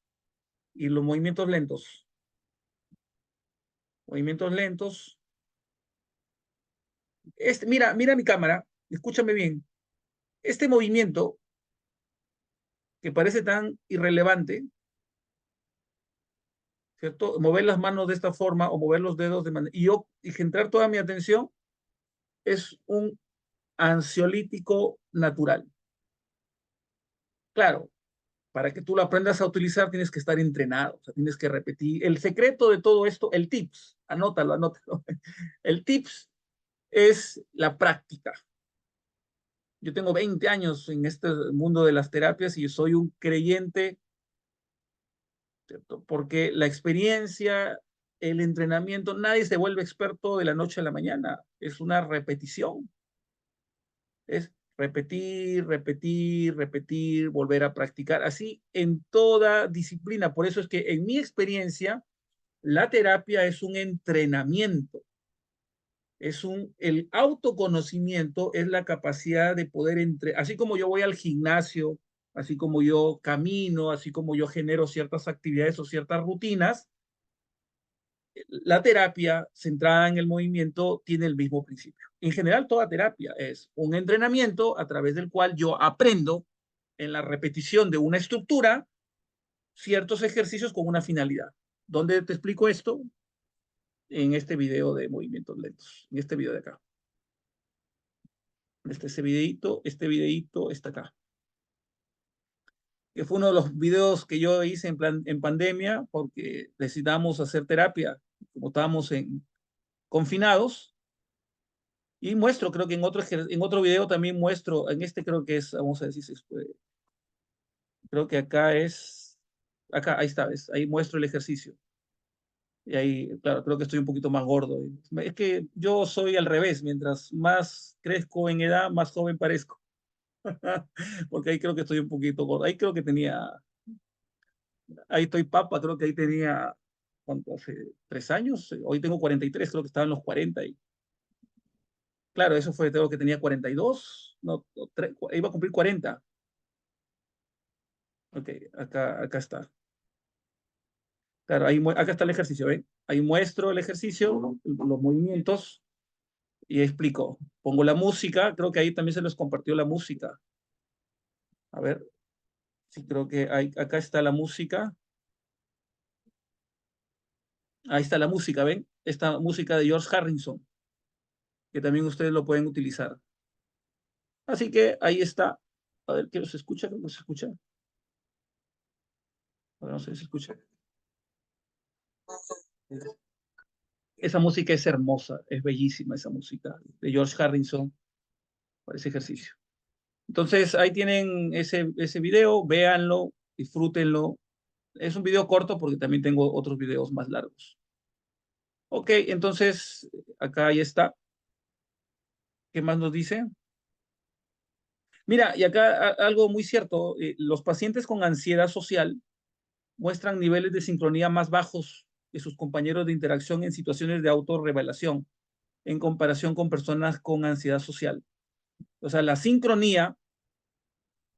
y los movimientos lentos. Mira mi cámara, escúchame bien. Este movimiento que parece tan irrelevante, ¿cierto? Mover las manos de esta forma o mover los dedos de manera... Y centrar toda mi atención es un ansiolítico natural. Claro, para que tú lo aprendas a utilizar tienes que estar entrenado, o sea, tienes que repetir. El secreto de todo esto, el tips, anótalo. El tips es la práctica. Yo tengo 20 años en este mundo de las terapias y soy un creyente, ¿cierto? Porque la experiencia el entrenamiento, nadie se vuelve experto de la noche a la mañana, es una repetición, es repetir, repetir, repetir, volver a practicar, así en toda disciplina. Por eso es que en mi experiencia, la terapia es un entrenamiento, el autoconocimiento es la capacidad de poder así como yo voy al gimnasio, así como yo camino, así como yo genero ciertas actividades o ciertas rutinas, la terapia centrada en el movimiento tiene el mismo principio. En general, toda terapia es un entrenamiento a través del cual yo aprendo en la repetición de una estructura ciertos ejercicios con una finalidad. ¿Dónde te explico esto? En este video de movimientos lentos, en este video de acá. Este videito está acá. Que fue uno de los videos que yo hice en pandemia porque necesitábamos hacer terapia, como estábamos confinados. Y muestro, creo que en otro video también muestro, en este creo que es, vamos a decir si se puede, creo que acá, ahí está, ¿ves? Ahí muestro el ejercicio. Y ahí, claro, creo que estoy un poquito más gordo. Es que yo soy al revés, mientras más crezco en edad, más joven parezco. Porque ahí creo que estoy un poquito gordo. Ahí estoy papa, creo que ahí tenía, ¿cuánto? Hace 3 años. Hoy tengo 43, creo que estaba en los 40. Claro, eso fue, creo que tenía 42, no, iba a cumplir 40. Ok, acá está. Claro, acá está el ejercicio, ¿ven? Ahí muestro el ejercicio, los movimientos y explico. Pongo la música, creo que ahí también se les compartió la música. A ver, sí, creo que acá está la música. Ahí está la música, ¿ven? Esta música de George Harrison, que también ustedes lo pueden utilizar. Así que ahí está. A ver, ¿qué se escucha? ¿Cómo se escucha? A ver, no sé si se escucha. Esa música es hermosa, es bellísima esa música de George Harrison para ese ejercicio. Entonces, ahí tienen ese video, véanlo, disfrútenlo. Es un video corto porque también tengo otros videos más largos. Ok, entonces, acá ya está. ¿Qué más nos dice? Mira, y acá algo muy cierto, los pacientes con ansiedad social muestran niveles de sincronía más bajos que sus compañeros de interacción en situaciones de autorrevelación en comparación con personas con ansiedad social. O sea, la sincronía,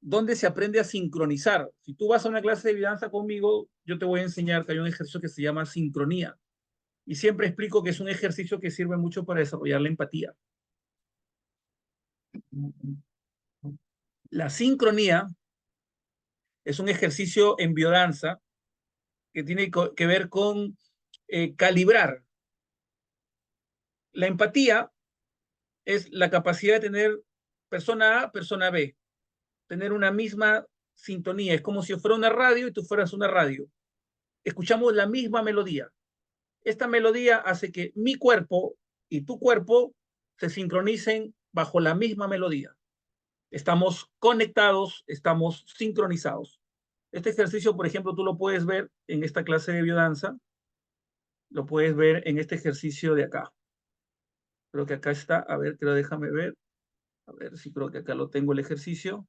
¿dónde se aprende a sincronizar? Si tú vas a una clase de danza conmigo, yo te voy a enseñar que hay un ejercicio que se llama sincronía. Y siempre explico que es un ejercicio que sirve mucho para desarrollar la empatía. La sincronía es un ejercicio en biodanza que tiene que ver con calibrar. La empatía es la capacidad de tener persona A, persona B, tener una misma sintonía. Es como si yo fuera una radio y tú fueras una radio. Escuchamos la misma melodía. Esta melodía hace que mi cuerpo y tu cuerpo se sincronicen bajo la misma melodía. Estamos conectados, estamos sincronizados. Este ejercicio, por ejemplo, tú lo puedes ver en esta clase de biodanza, lo puedes ver en este ejercicio de acá. Creo que acá está, a ver, déjame ver, a ver si creo que acá lo tengo el ejercicio.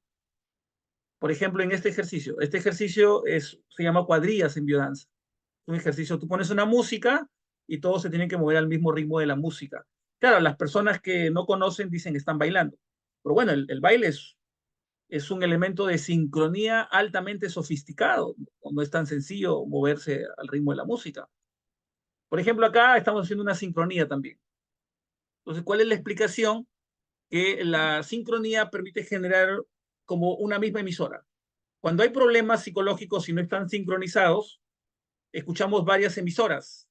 Por ejemplo, en este ejercicio se llama cuadrillas en biodanza. Un ejercicio, tú pones una música y todos se tienen que mover al mismo ritmo de la música. Claro, las personas que no conocen dicen que están bailando, pero bueno, el baile es un elemento de sincronía altamente sofisticado, no es tan sencillo moverse al ritmo de la música. Por ejemplo, acá estamos haciendo una sincronía también. Entonces, ¿cuál es la explicación? Que la sincronía permite generar como una misma emisora. Cuando hay problemas psicológicos y no están sincronizados, escuchamos varias emisoras.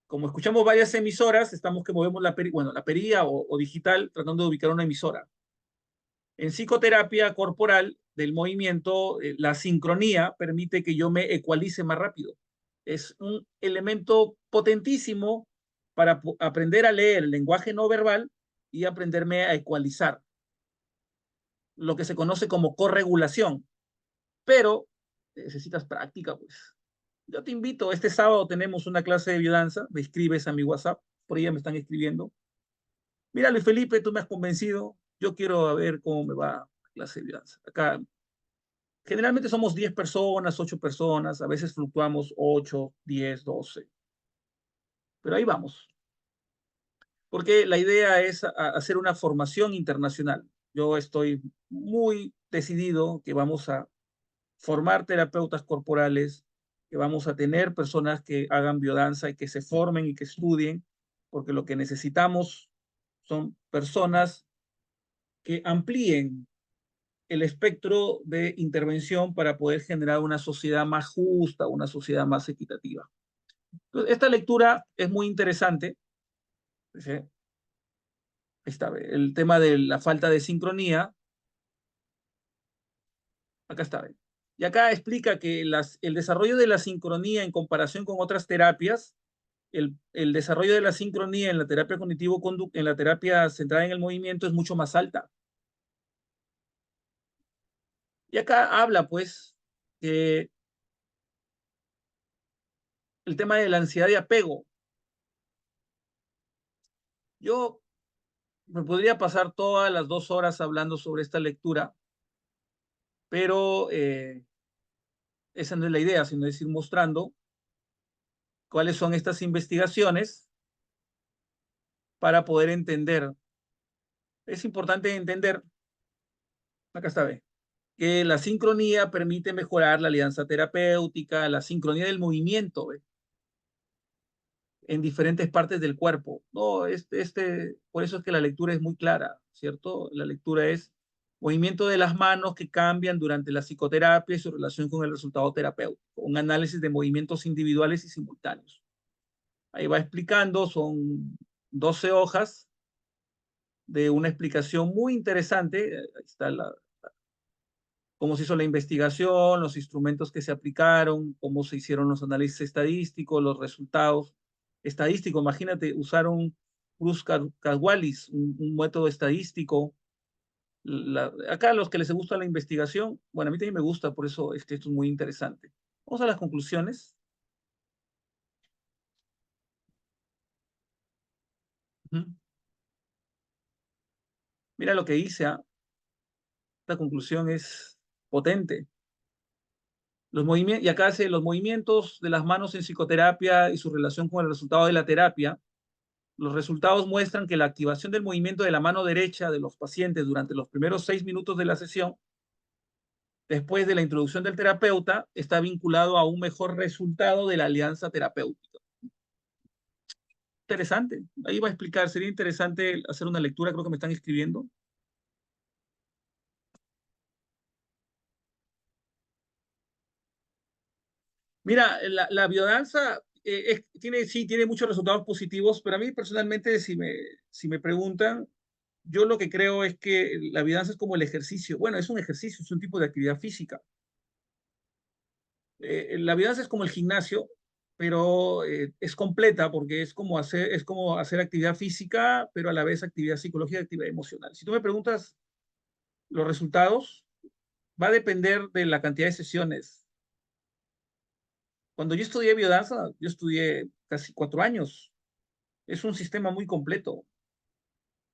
Como escuchamos varias emisoras, estamos que movemos la perilla o digital tratando de ubicar una emisora. En psicoterapia corporal del movimiento, la sincronía permite que yo me ecualice más rápido. Es un elemento potentísimo para aprender a leer el lenguaje no verbal y aprenderme a ecualizar, lo que se conoce como corregulación. Pero necesitas práctica, pues. Yo te invito, este sábado tenemos una clase de biodanza, me escribes a mi WhatsApp, por ella me están escribiendo. Mira, Luis Felipe, tú me has convencido, yo quiero ver cómo me va la clase de biodanza. Acá generalmente somos 10 personas, 8 personas, a veces fluctuamos 8, 10, 12, pero ahí vamos, porque la idea es hacer una formación internacional. Yo estoy muy decidido que vamos a formar terapeutas corporales, que vamos a tener personas que hagan biodanza y que se formen y que estudien, porque lo que necesitamos son personas que amplíen el espectro de intervención para poder generar una sociedad más justa, una sociedad más equitativa. Entonces, esta lectura es muy interesante. ¿Sí? Está el tema de la falta de sincronía. Acá está. Y acá explica que el desarrollo de la sincronía en comparación con otras terapias, el desarrollo de la sincronía en la terapia en la terapia centrada en el movimiento es mucho más alta. Y acá habla, pues, que el tema de la ansiedad y apego. Yo me podría pasar todas las 2 horas hablando sobre esta lectura, pero esa no es la idea, sino es ir mostrando cuáles son estas investigaciones para poder entender. Es importante entender, acá está, ve, que la sincronía permite mejorar la alianza terapéutica, la sincronía del movimiento, ¿ve? En diferentes partes del cuerpo. No, por eso es que la lectura es muy clara, ¿cierto? La lectura es movimiento de las manos que cambian durante la psicoterapia y su relación con el resultado terapéutico, un análisis de movimientos individuales y simultáneos. Ahí va explicando, son 12 hojas de una explicación muy interesante. Ahí está cómo se hizo la investigación, los instrumentos que se aplicaron, cómo se hicieron los análisis estadísticos, los resultados estadísticos. Imagínate, usaron Cruz-Caswalis, un método estadístico. Acá a los que les gusta la investigación, bueno, a mí también me gusta, por eso esto es muy interesante. Vamos a las conclusiones. Ujú. Mira lo que dice, ¿ah? Esta conclusión es potente. Los movimientos, y acá hace los movimientos de las manos en psicoterapia y su relación con el resultado de la terapia. Los resultados muestran que la activación del movimiento de la mano derecha de los pacientes durante los primeros 6 minutos de la sesión, después de la introducción del terapeuta, está vinculado a un mejor resultado de la alianza terapéutica. Interesante. Ahí va a explicar. Sería interesante hacer una lectura. Creo que me están escribiendo. Mira, la biodanza sí, tiene muchos resultados positivos, pero a mí personalmente, si me preguntan, yo lo que creo es que la biodanza es como el ejercicio. Bueno, es un ejercicio, es un tipo de actividad física. La biodanza es como el gimnasio, pero es completa porque es como hacer actividad física, pero a la vez actividad psicológica y actividad emocional. Si tú me preguntas los resultados, va a depender de la cantidad de sesiones. Cuando yo estudié biodanza, yo estudié casi 4 años. Es un sistema muy completo.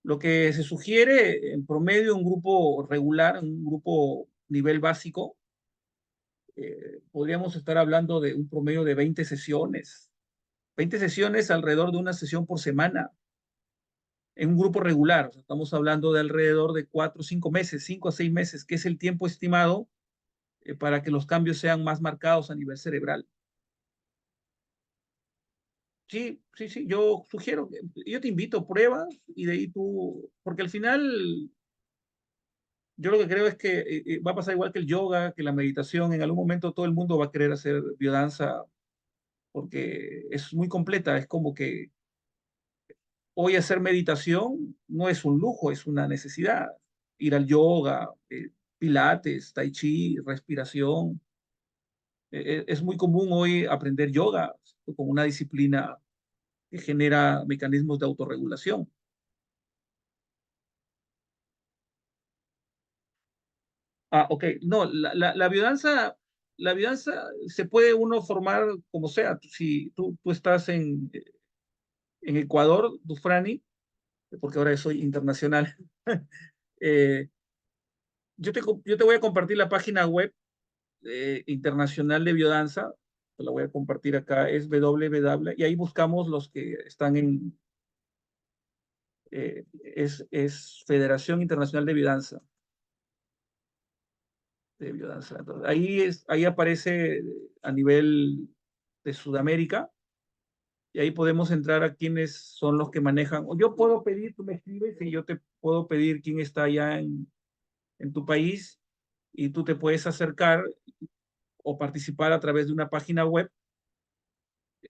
Lo que se sugiere en promedio, un grupo regular, un grupo nivel básico, podríamos estar hablando de un promedio de 20 sesiones. 20 sesiones alrededor de una sesión por semana en un grupo regular. O sea, estamos hablando de alrededor de 4 o 5 meses, 5 a 6 meses, que es el tiempo estimado para que los cambios sean más marcados a nivel cerebral. Sí, sí, sí, yo sugiero, yo te invito, pruebas y de ahí tú, porque al final yo lo que creo es que va a pasar igual que el yoga, que la meditación, en algún momento todo el mundo va a querer hacer biodanza porque es muy completa, es como que hoy hacer meditación no es un lujo, es una necesidad. Ir al yoga, pilates, tai chi, respiración. Es muy común hoy aprender yoga como una disciplina que genera mecanismos de autorregulación. Ah, ok. No, la biodanza la biodanza se puede uno formar como sea. Si tú estás en Ecuador, Dufrani, porque ahora soy internacional, eh, yo te voy a compartir la página web internacional de biodanza, te la voy a compartir acá, es www, y ahí buscamos los que están es Federación Internacional de Biodanza. De biodanza. Entonces, ahí aparece a nivel de Sudamérica, y ahí podemos entrar a quiénes son los que manejan. O yo puedo pedir, tú me escribes y yo te puedo pedir quién está allá en tu país, y tú te puedes acercar o participar a través de una página web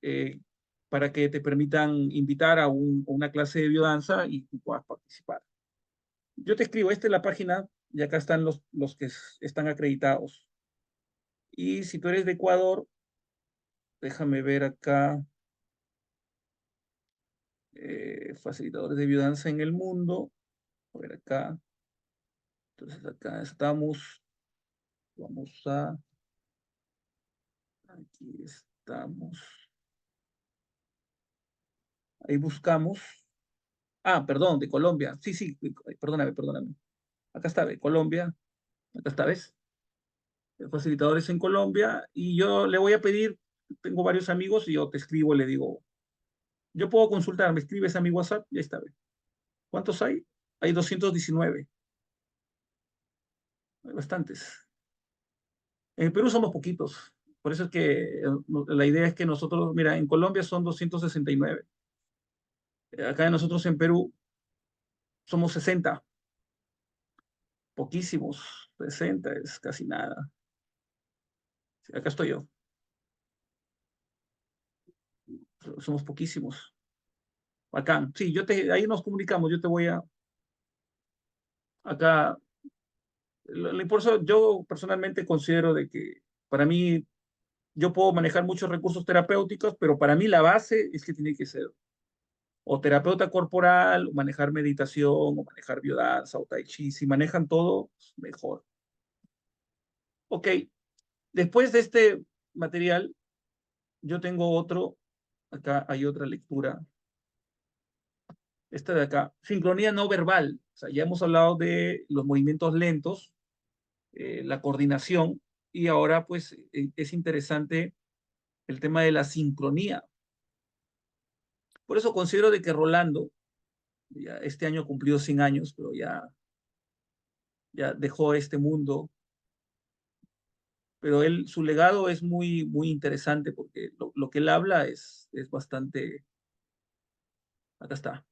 eh, para que te permitan invitar a una clase de biodanza y tú puedas participar. Yo te escribo, esta es la página y acá están los que están acreditados. Y si tú eres de Ecuador, déjame ver acá, facilitadores de biodanza en el mundo. A ver acá. Entonces acá estamos, vamos aquí estamos. Ahí buscamos. Ah, perdón, de Colombia. Sí, sí, perdóname, perdóname. Acá está, de Colombia. Acá está, ¿ves? Facilitadores en Colombia. Y yo le voy a pedir, tengo varios amigos y yo te escribo, le digo, yo puedo consultar, me escribes a mi WhatsApp, ya está. ¿Ves? ¿Cuántos hay? Hay 219. Hay bastantes. En Perú somos poquitos. Por eso es que la idea es que nosotros, mira, en Colombia son 269. Acá nosotros en Perú somos 60. Poquísimos. 60 es casi nada. Sí, acá estoy yo. Somos poquísimos. Acá, sí, ahí nos comunicamos. Yo te voy acá, por eso yo personalmente considero de que para mí, yo puedo manejar muchos recursos terapéuticos, pero para mí la base es que tiene que ser o terapeuta corporal, o manejar meditación, o manejar biodanza, o tai chi. Si manejan todo, pues, mejor. Ok, después de este material, yo tengo otro, acá hay otra lectura, esta de acá, sincronía no verbal. O sea, ya hemos hablado de los movimientos lentos, la coordinación, y ahora pues es interesante el tema de la sincronía. Por eso considero de que Rolando, ya este año cumplió 100 años, pero ya dejó este mundo, pero su legado es muy, muy interesante porque lo que él habla es bastante, acá está.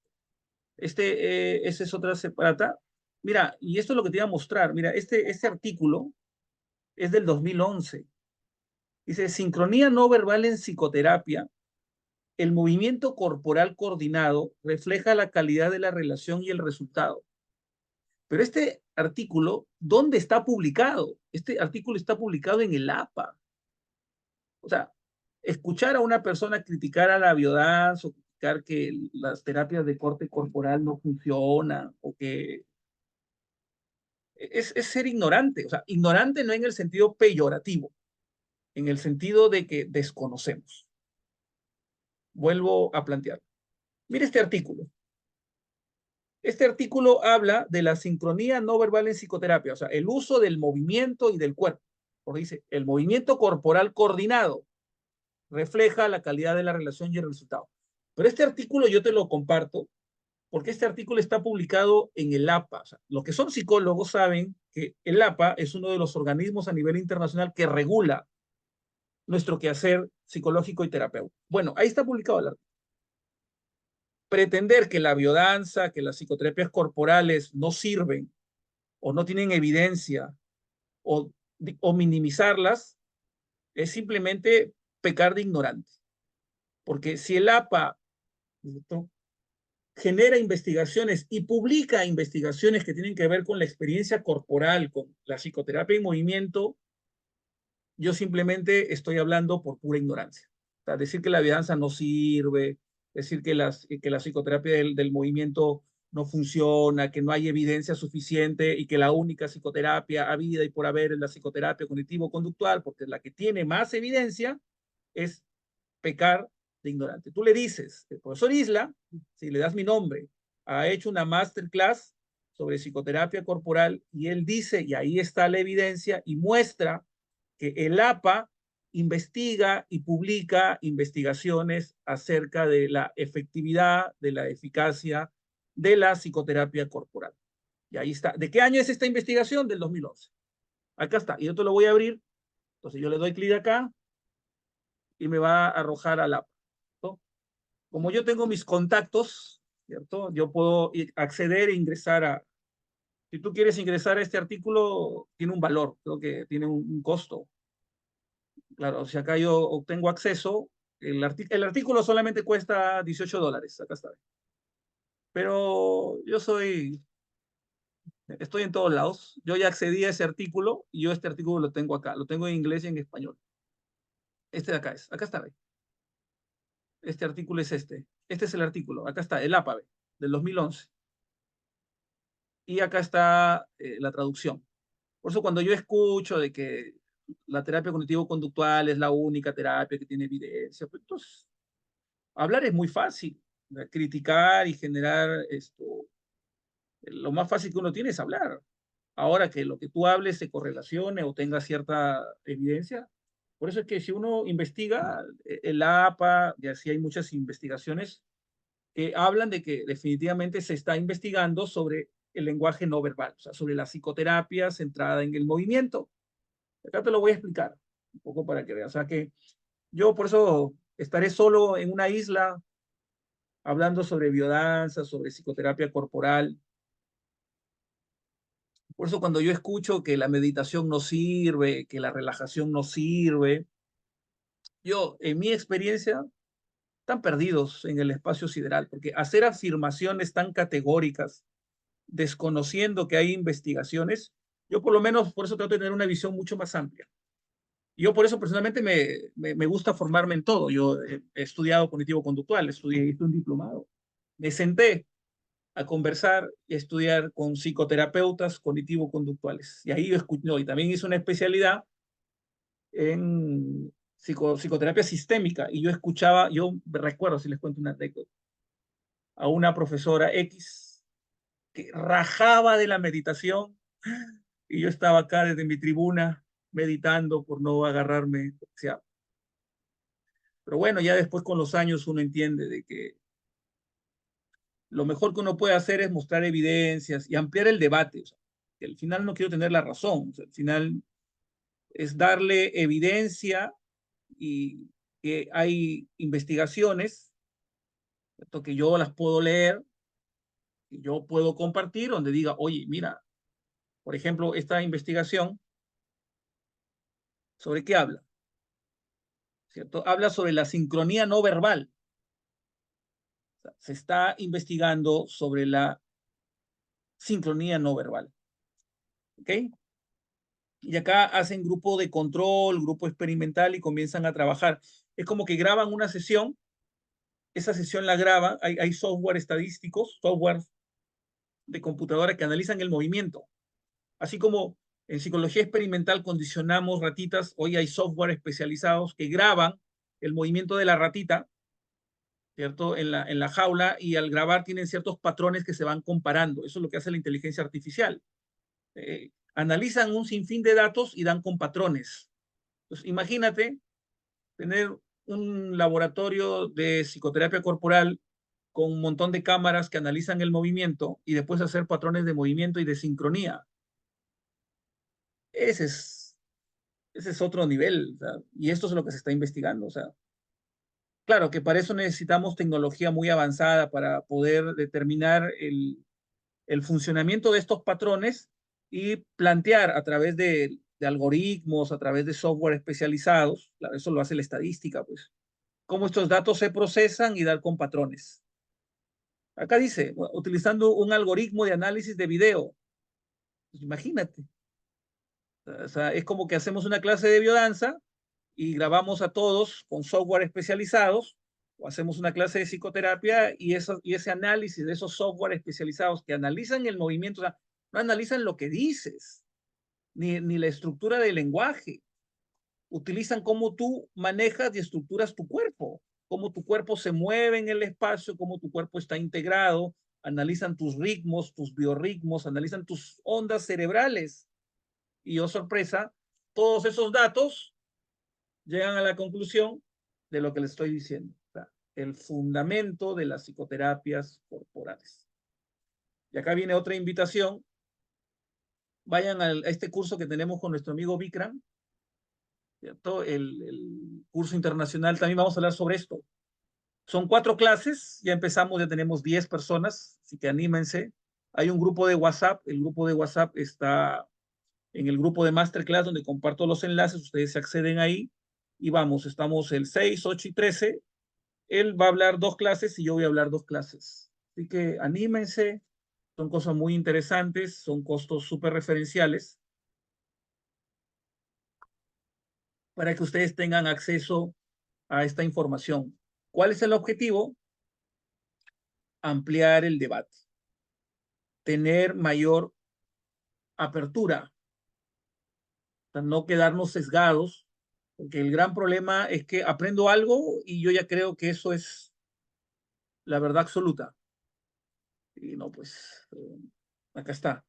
Esa es otra separata. Mira, y esto es lo que te iba a mostrar. Mira, este artículo es del 2011. Dice, sincronía no verbal en psicoterapia. El movimiento corporal coordinado refleja la calidad de la relación y el resultado. Pero este artículo, ¿dónde está publicado? Este artículo está publicado en el APA. O sea, escuchar a una persona criticar a la biodanza o criticar que las terapias de corte corporal no funcionan o que es ser ignorante. O sea, ignorante no en el sentido peyorativo, en el sentido de que desconocemos. Vuelvo a plantear. Mire este artículo. Este artículo habla de la sincronía no verbal en psicoterapia, o sea, el uso del movimiento y del cuerpo. Porque dice, el movimiento corporal coordinado refleja la calidad de la relación y el resultado. Pero este artículo yo te lo comparto porque este artículo está publicado en el APA. O sea, los que son psicólogos saben que el APA es uno de los organismos a nivel internacional que regula nuestro quehacer psicológico y terapéutico. Bueno, ahí está publicado el artículo. Pretender que la biodanza, que las psicoterapias corporales no sirven o no tienen evidencia o, o minimizarlas es simplemente pecar de ignorante. Porque si el APA genera investigaciones y publica investigaciones que tienen que ver con la experiencia corporal, con la psicoterapia y movimiento, yo simplemente estoy hablando por pura ignorancia. O sea, decir que la biodanza no sirve, decir que la psicoterapia del movimiento no funciona, que no hay evidencia suficiente y que la única psicoterapia habida y por haber es la psicoterapia cognitivo-conductual, porque la que tiene más evidencia es pecar de ignorante. Tú le dices, el profesor Isla, si le das mi nombre, ha hecho una masterclass sobre psicoterapia corporal y él dice, y ahí está la evidencia, y muestra que el APA investiga y publica investigaciones acerca de la efectividad, de la eficacia de la psicoterapia corporal. Y ahí está. ¿De qué año es esta investigación? Del 2011. Acá está. Y yo te lo voy a abrir. Entonces yo le doy clic acá y me va a arrojar al APA. ¿No? Como yo tengo mis contactos, ¿cierto? Yo puedo acceder e ingresar a... Si tú quieres ingresar a este artículo, tiene un valor, creo que tiene un costo. Claro, si acá yo obtengo acceso, el artículo solamente cuesta $18, acá está. Pero estoy en todos lados. Yo ya accedí a ese artículo y yo este artículo lo tengo acá, lo tengo en inglés y en español. Este de acá es, acá está. Este artículo es este. Este es el artículo, acá está, el APAVE del 2011. Y acá está la traducción. Por eso cuando yo escucho de que la terapia cognitivo-conductual es la única terapia que tiene evidencia, pues entonces hablar es muy fácil. Criticar y generar esto, lo más fácil que uno tiene es hablar. Ahora que lo que tú hables se correlacione o tenga cierta evidencia, por eso es que si uno investiga el APA, y así hay muchas investigaciones que hablan de que definitivamente se está investigando sobre el lenguaje no verbal, o sea, sobre la psicoterapia centrada en el movimiento. Acá te lo voy a explicar un poco para que veas. O sea, que yo por eso estaré solo en una isla hablando sobre biodanza, sobre psicoterapia corporal. Por eso cuando yo escucho que la meditación no sirve, que la relajación no sirve, yo, en mi experiencia, están perdidos en el espacio sideral, porque hacer afirmaciones tan categóricas, desconociendo que hay investigaciones, yo por lo menos por eso trato de tener una visión mucho más amplia. Yo por eso personalmente me gusta formarme en todo. Yo he estudiado cognitivo-conductual, hice un diplomado. Me senté a conversar y a estudiar con psicoterapeutas cognitivo-conductuales. Y ahí yo escuché, no, y también hice una especialidad en psicoterapia sistémica. Y yo escuchaba, yo recuerdo, si les cuento una anécdota, a una profesora X que rajaba de la meditación y yo estaba acá desde mi tribuna meditando por no agarrarme. O sea, pero bueno, ya después con los años uno entiende de que lo mejor que uno puede hacer es mostrar evidencias y ampliar el debate. O sea, que al final no quiero tener la razón. O sea, al final es darle evidencia y que hay investigaciones, ¿cierto? Que yo las puedo leer, que yo puedo compartir, donde diga, oye, mira, por ejemplo, esta investigación, ¿sobre qué habla? ¿Cierto? Habla sobre la sincronía no verbal. O sea, se está investigando sobre la sincronía no verbal. ¿Ok? Y acá hacen grupo de control, grupo experimental y comienzan a trabajar. Es como que graban una sesión, esa sesión la graba, hay software estadísticos, software de computadora que analizan el movimiento. Así como en psicología experimental condicionamos ratitas, hoy hay software especializados que graban el movimiento de la ratita, ¿cierto? En la jaula y al grabar tienen ciertos patrones que se van comparando. Eso es lo que hace la inteligencia artificial. Analizan un sinfín de datos y dan con patrones. Entonces, imagínate tener un laboratorio de psicoterapia corporal con un montón de cámaras que analizan el movimiento y después hacer patrones de movimiento y de sincronía. Ese es, ese es otro nivel, o sea, y esto es lo que se está investigando. O sea, claro que para eso necesitamos tecnología muy avanzada para poder determinar el funcionamiento de estos patrones y plantear a través de algoritmos, a través de software especializados, claro, eso lo hace la estadística, pues, cómo estos datos se procesan y dar con patrones. Acá dice, utilizando un algoritmo de análisis de video. Pues imagínate. O sea, es como que hacemos una clase de biodanza y grabamos a todos con software especializados o hacemos una clase de psicoterapia y ese análisis de esos software especializados que analizan el movimiento, o sea, no analizan lo que dices, ni la estructura del lenguaje, utilizan cómo tú manejas y estructuras tu cuerpo, cómo tu cuerpo se mueve en el espacio, cómo tu cuerpo está integrado, analizan tus ritmos, tus biorritmos, analizan tus ondas cerebrales. Y oh sorpresa, todos esos datos llegan a la conclusión de lo que les estoy diciendo. O sea, el fundamento de las psicoterapias corporales. Y acá viene otra invitación. Vayan a este curso que tenemos con nuestro amigo Vikram, ¿cierto? El curso internacional, también vamos a hablar sobre esto. Son 4 clases, ya empezamos, ya tenemos 10 personas, así que anímense. Hay un grupo de WhatsApp, el grupo de WhatsApp está en el grupo de Masterclass donde comparto los enlaces, ustedes se acceden ahí y vamos, estamos el 6, 8 y 13. Él va a hablar 2 clases y yo voy a hablar 2 clases. Así que anímense, son cosas muy interesantes, son costos súper referenciales para que ustedes tengan acceso a esta información. ¿Cuál es el objetivo? Ampliar el debate, tener mayor apertura, no quedarnos sesgados, porque el gran problema es que aprendo algo y yo ya creo que eso es la verdad absoluta. Y no, pues acá está.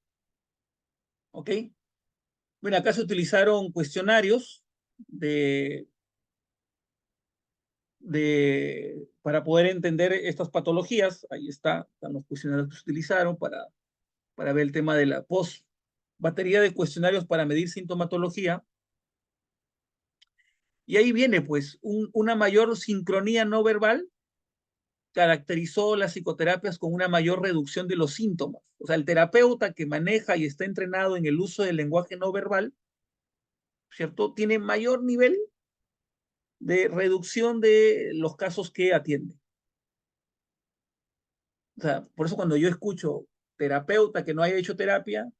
¿Ok? Bueno, acá se utilizaron cuestionarios de, para poder entender estas patologías. Ahí están los cuestionarios que se utilizaron para ver el tema de la post. Batería de cuestionarios para medir sintomatología. Y ahí viene, pues, una mayor sincronía no verbal caracterizó las psicoterapias con una mayor reducción de los síntomas. O sea, el terapeuta que maneja y está entrenado en el uso del lenguaje no verbal, ¿cierto? Tiene mayor nivel de reducción de los casos que atiende. O sea, por eso cuando yo escucho terapeuta que no haya hecho terapia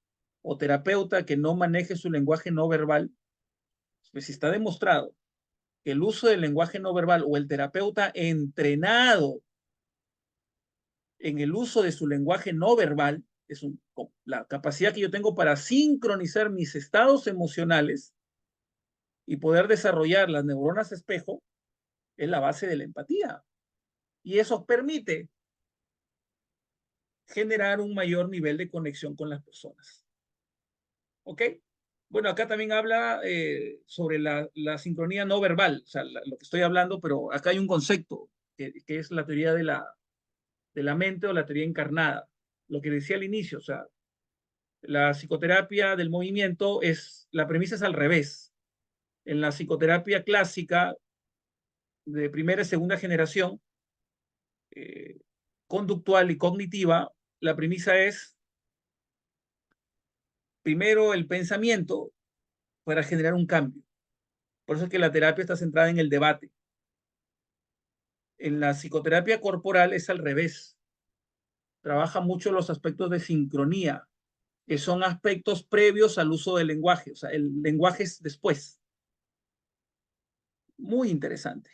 o terapeuta que no maneje su lenguaje no verbal, pues si está demostrado que el uso del lenguaje no verbal o el terapeuta entrenado en el uso de su lenguaje no verbal, es la capacidad que yo tengo para sincronizar mis estados emocionales y poder desarrollar las neuronas espejo, es la base de la empatía. Y eso permite generar un mayor nivel de conexión con las personas. ¿Ok? Bueno, acá también habla sobre la sincronía no verbal, o sea, lo que estoy hablando, pero acá hay un concepto que es la teoría de la mente o la teoría encarnada. Lo que decía al inicio, o sea, la psicoterapia del movimiento la premisa es al revés. En la psicoterapia clásica de primera y segunda generación, eh, conductual y cognitiva, la premisa es primero el pensamiento para generar un cambio. Por eso es que la terapia está centrada en el debate. En la psicoterapia corporal es al revés. Trabaja mucho los aspectos de sincronía, que son aspectos previos al uso del lenguaje. O sea, el lenguaje es después. Muy interesante.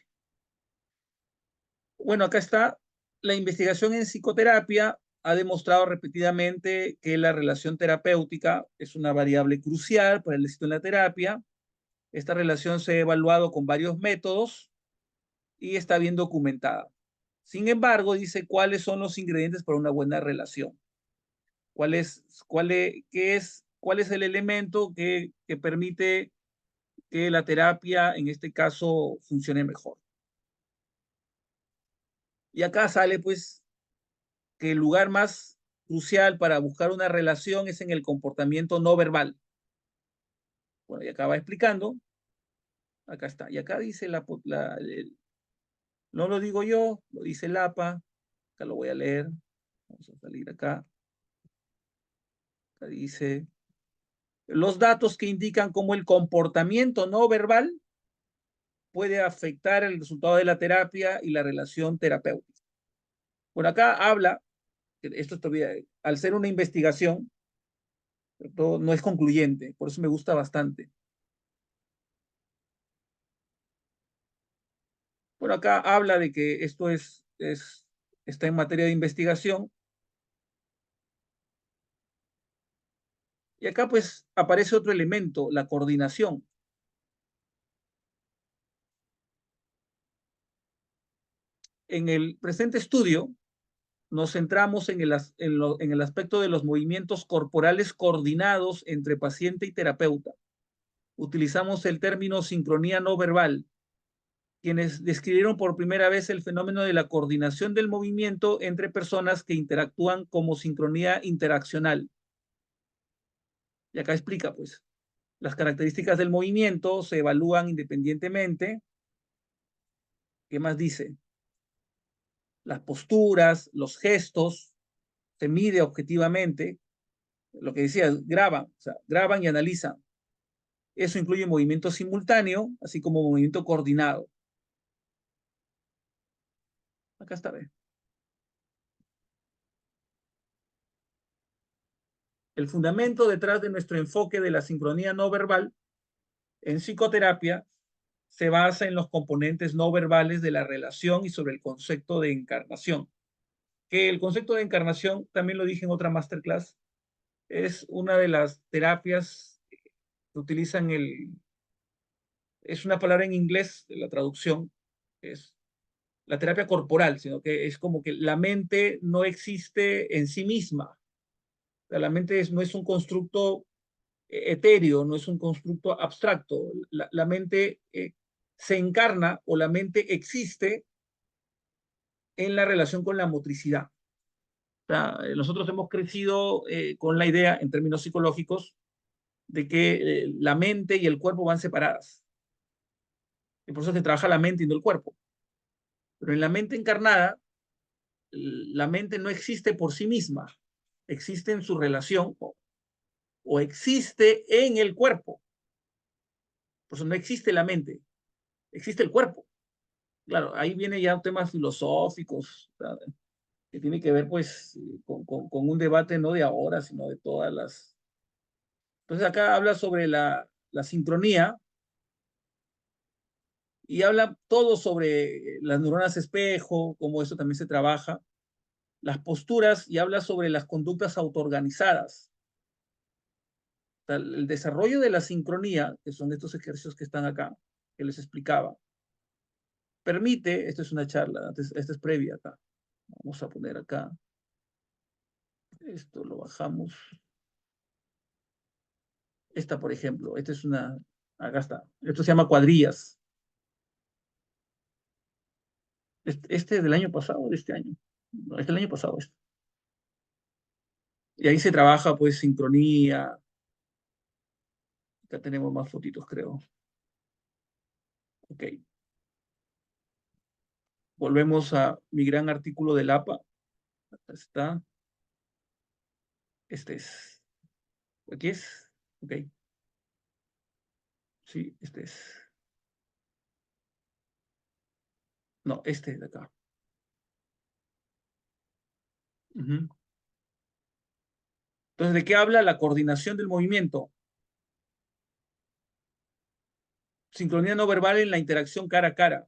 Bueno, acá está. La investigación en psicoterapia ha demostrado repetidamente que la relación terapéutica es una variable crucial para el éxito en la terapia. Esta relación se ha evaluado con varios métodos y está bien documentada. Sin embargo, dice cuáles son los ingredientes para una buena relación. ¿Cuál es el elemento que permite que la terapia, en este caso, funcione mejor? Y acá sale, pues, que el lugar más crucial para buscar una relación es en el comportamiento no verbal. Bueno, y acá explicando, acá está. Y acá dice no lo digo yo, lo dice el APA, acá lo voy a leer. Vamos a salir acá. Acá dice los datos que indican cómo el comportamiento no verbal puede afectar el resultado de la terapia y la relación terapéutica. Por acá habla, esto todavía, al ser una investigación, no es concluyente, por eso me gusta bastante. Bueno, acá habla de que esto está en materia de investigación. Y acá pues aparece otro elemento, la coordinación. En el presente estudio nos centramos en el aspecto de los movimientos corporales coordinados entre paciente y terapeuta. Utilizamos el término sincronía no verbal, quienes describieron por primera vez el fenómeno de la coordinación del movimiento entre personas que interactúan como sincronía interaccional. Y acá explica, pues, las características del movimiento se evalúan independientemente. ¿Qué más dice? Las posturas, los gestos, se mide objetivamente. Lo que decía, graban, o sea, graban y analizan. Eso incluye movimiento simultáneo, así como movimiento coordinado. Acá está, ¿ve? El fundamento detrás de nuestro enfoque de la sincronía no verbal en psicoterapia se basa en los componentes no verbales de la relación y sobre el concepto de encarnación. Que el concepto de encarnación, también lo dije en otra masterclass, es una de las terapias que utilizan es una palabra en inglés, la traducción es la terapia corporal, sino que es como que la mente no existe en sí misma. O sea, la mente no es un constructo etéreo, no es un constructo abstracto. La mente se encarna o la mente existe en la relación con la motricidad. O sea, nosotros hemos crecido con la idea, en términos psicológicos, de que la mente y el cuerpo van separadas. Y por eso se trabaja la mente y no el cuerpo. Pero en la mente encarnada, la mente no existe por sí misma, existe en su relación o existe en el cuerpo. Por eso no existe la mente, existe el cuerpo. Claro, ahí viene ya temas filosóficos, ¿verdad? Que tiene que ver pues con un debate no de ahora, sino de todas las... Entonces acá habla sobre la sincronía y habla todo sobre las neuronas espejo, cómo eso también se trabaja, las posturas y habla sobre las conductas autoorganizadas. O sea, el desarrollo de la sincronía, que son estos ejercicios que están acá, que les explicaba, permite, esto es una charla, esta es previa acá, vamos a poner acá, esto lo bajamos, esta por ejemplo, esta es una, acá está, esto se llama cuadrillas, este es del año pasado o de este año, no, es del año pasado este. Y ahí se trabaja pues sincronía, acá tenemos más fotitos creo, ok, volvemos a mi gran artículo del APA, acá está, este es, aquí es, ok, sí, este es, no, este es de acá. Ujú. Entonces, ¿de qué habla la coordinación del movimiento? Sincronía no verbal en la interacción cara a cara.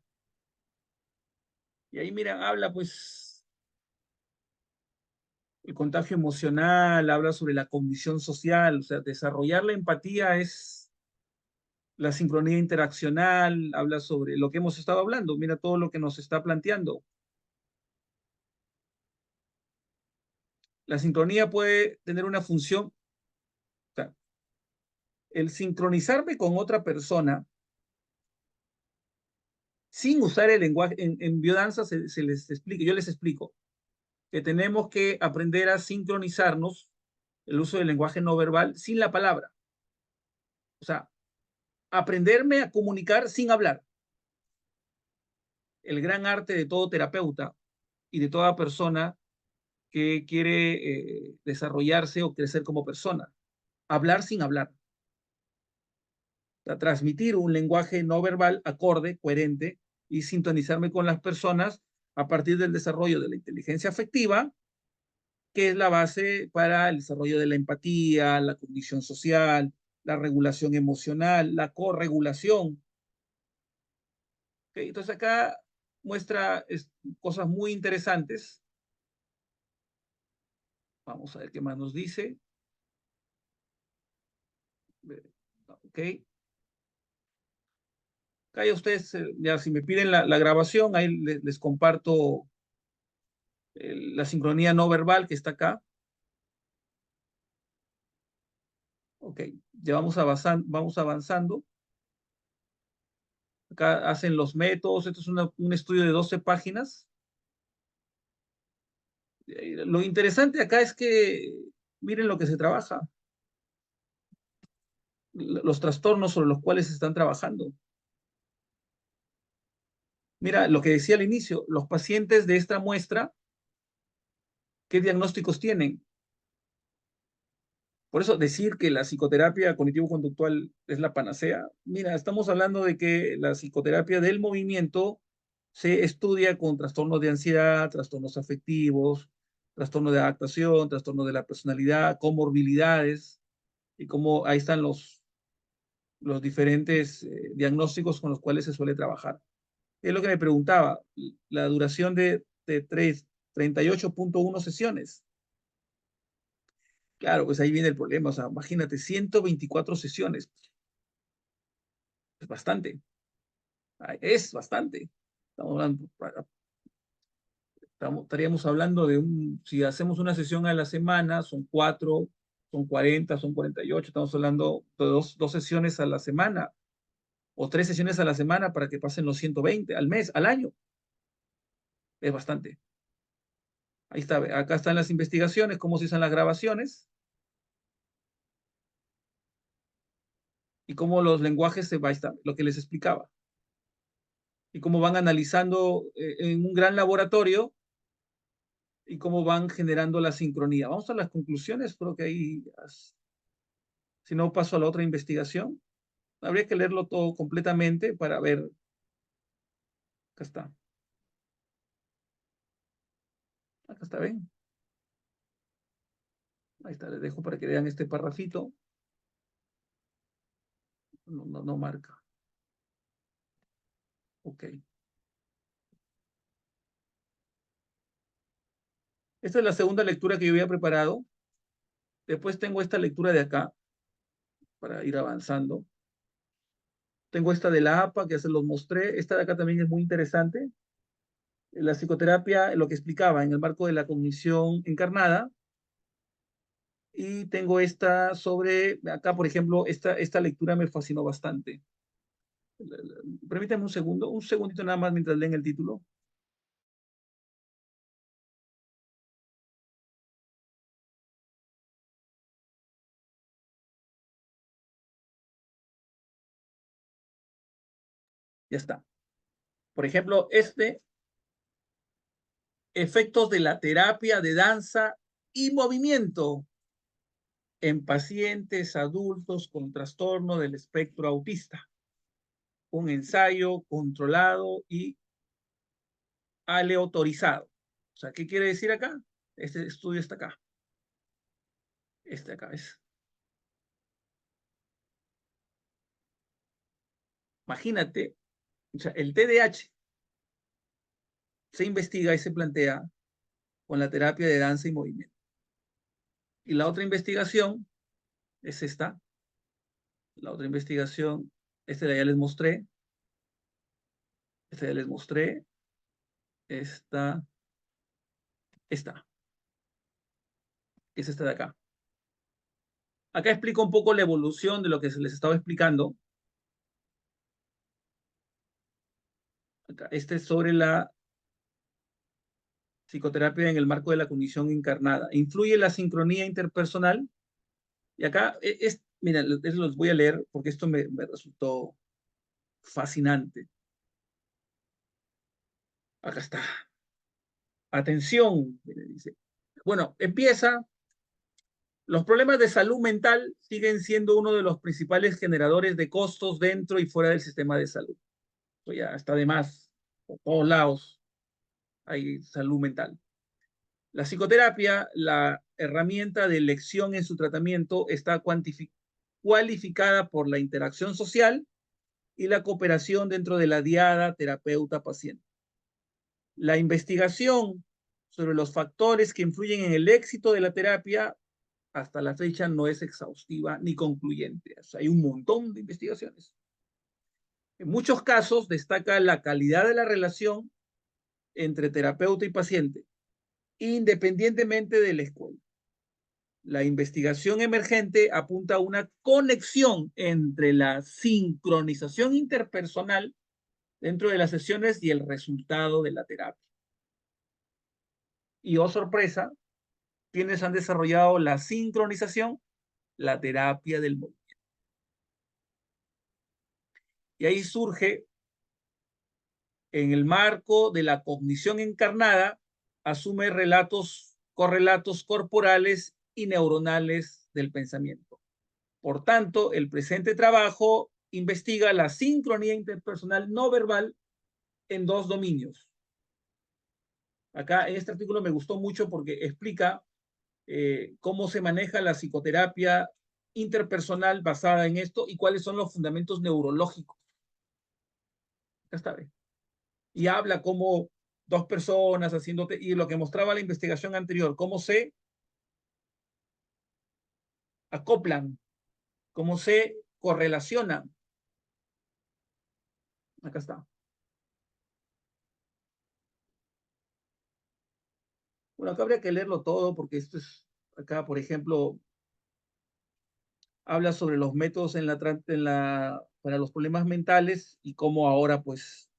Y ahí, miran, habla pues el contagio emocional, habla sobre la cognición social, o sea, desarrollar la empatía es la sincronía interaccional, habla sobre lo que hemos estado hablando, mira todo lo que nos está planteando. La sincronía puede tener una función, o sea, el sincronizarme con otra persona sin usar el lenguaje, en biodanza se les explica, yo les explico que tenemos que aprender a sincronizarnos el uso del lenguaje no verbal sin la palabra. O sea, aprenderme a comunicar sin hablar. El gran arte de todo terapeuta y de toda persona que quiere desarrollarse o crecer como persona. Hablar sin hablar. O sea, transmitir un lenguaje no verbal acorde, coherente y sintonizarme con las personas a partir del desarrollo de la inteligencia afectiva, que es la base para el desarrollo de la empatía, la cognición social, la regulación emocional, la corregulación. ¿Okay? Entonces acá muestra cosas muy interesantes. Vamos a ver qué más nos dice. Ok. Acá ya ustedes, ya si me piden la grabación, ahí les comparto la sincronía no verbal que está acá. Ok, ya vamos avanzando. Acá hacen los métodos. Esto es un estudio de 12 páginas. Lo interesante acá es que miren lo que se trabaja, los trastornos sobre los cuales se están trabajando. Mira, lo que decía al inicio, los pacientes de esta muestra, ¿qué diagnósticos tienen? Por eso decir que la psicoterapia cognitivo-conductual es la panacea, mira, estamos hablando de que la psicoterapia del movimiento se estudia con trastornos de ansiedad, trastornos afectivos, trastorno de adaptación, trastorno de la personalidad, comorbilidades, y cómo ahí están los diferentes diagnósticos con los cuales se suele trabajar. Es lo que me preguntaba, la duración de 38.1 sesiones. Claro, pues ahí viene el problema. O sea, imagínate, 124 sesiones. Es bastante. Es bastante. Estamos hablando, estaríamos hablando de si hacemos una sesión a la semana, son 4, son 40, son 48. Estamos hablando de dos sesiones a la semana o 3 sesiones a la semana para que pasen los 120 al mes, al año. Es bastante. Ahí está, acá están las investigaciones, cómo se usan las grabaciones y cómo los lenguajes se va a estar, lo que les explicaba, y cómo van analizando en un gran laboratorio y cómo van generando la sincronía. Vamos a las conclusiones, creo que ahí, si no paso a la otra investigación, habría que leerlo todo completamente para ver. Acá está, acá está, ¿ven? Ahí está, les dejo para que vean este parrafito. No marca. Ok. Esta es la segunda lectura que yo había preparado. Después tengo esta lectura de acá para ir avanzando. Tengo esta de la APA, que ya se los mostré. Esta de acá también es muy interesante. La psicoterapia, lo que explicaba en el marco de la cognición encarnada. Y tengo esta sobre, acá por ejemplo, esta lectura me fascinó bastante. Permítanme un segundito nada más mientras leen el título. Ya está. Por ejemplo, efectos de la terapia de danza y movimiento en pacientes adultos con trastorno del espectro autista. Un ensayo controlado y aleatorizado. O sea, ¿qué quiere decir acá? Este estudio está acá. Este acá es. Imagínate, o sea, el TDAH se investiga y se plantea con la terapia de danza y movimiento. Y la otra investigación es esta. La otra investigación, esta ya les mostré. Esta ya les mostré. Esta es esta de acá. Acá explico un poco la evolución de lo que se les estaba explicando. Acá, este es sobre la psicoterapia en el marco de la cognición encarnada. ¿Influye la sincronía interpersonal? Y acá, mira, los voy a leer porque esto me resultó fascinante. Acá está. Atención, dice. Bueno, empieza. Los problemas de salud mental siguen siendo uno de los principales generadores de costos dentro y fuera del sistema de salud. Esto ya está de más. Por todos lados hay salud mental. La psicoterapia, la herramienta de elección en su tratamiento, está cualificada por la interacción social y la cooperación dentro de la diada terapeuta-paciente. La investigación sobre los factores que influyen en el éxito de la terapia hasta la fecha no es exhaustiva ni concluyente. O sea, hay un montón de investigaciones. En muchos casos destaca la calidad de la relación entre terapeuta y paciente, independientemente de la escuela. La investigación emergente apunta a una conexión entre la sincronización interpersonal dentro de las sesiones y el resultado de la terapia. Y oh sorpresa, quienes han desarrollado la sincronización, la terapia del movimiento. Y ahí surge, en el marco de la cognición encarnada, asume correlatos corporales y neuronales del pensamiento. Por tanto, el presente trabajo investiga la sincronía interpersonal no verbal en dos dominios. Acá en este artículo me gustó mucho porque explica cómo se maneja la psicoterapia interpersonal basada en esto y cuáles son los fundamentos neurológicos. Acá está, ¿ve? Y habla cómo dos personas haciéndote, y lo que mostraba la investigación anterior, cómo se acoplan, cómo se correlacionan. Acá está. Bueno, acá habría que leerlo todo porque esto es, acá, por ejemplo, habla sobre los métodos para los problemas mentales y cómo ahora, pues,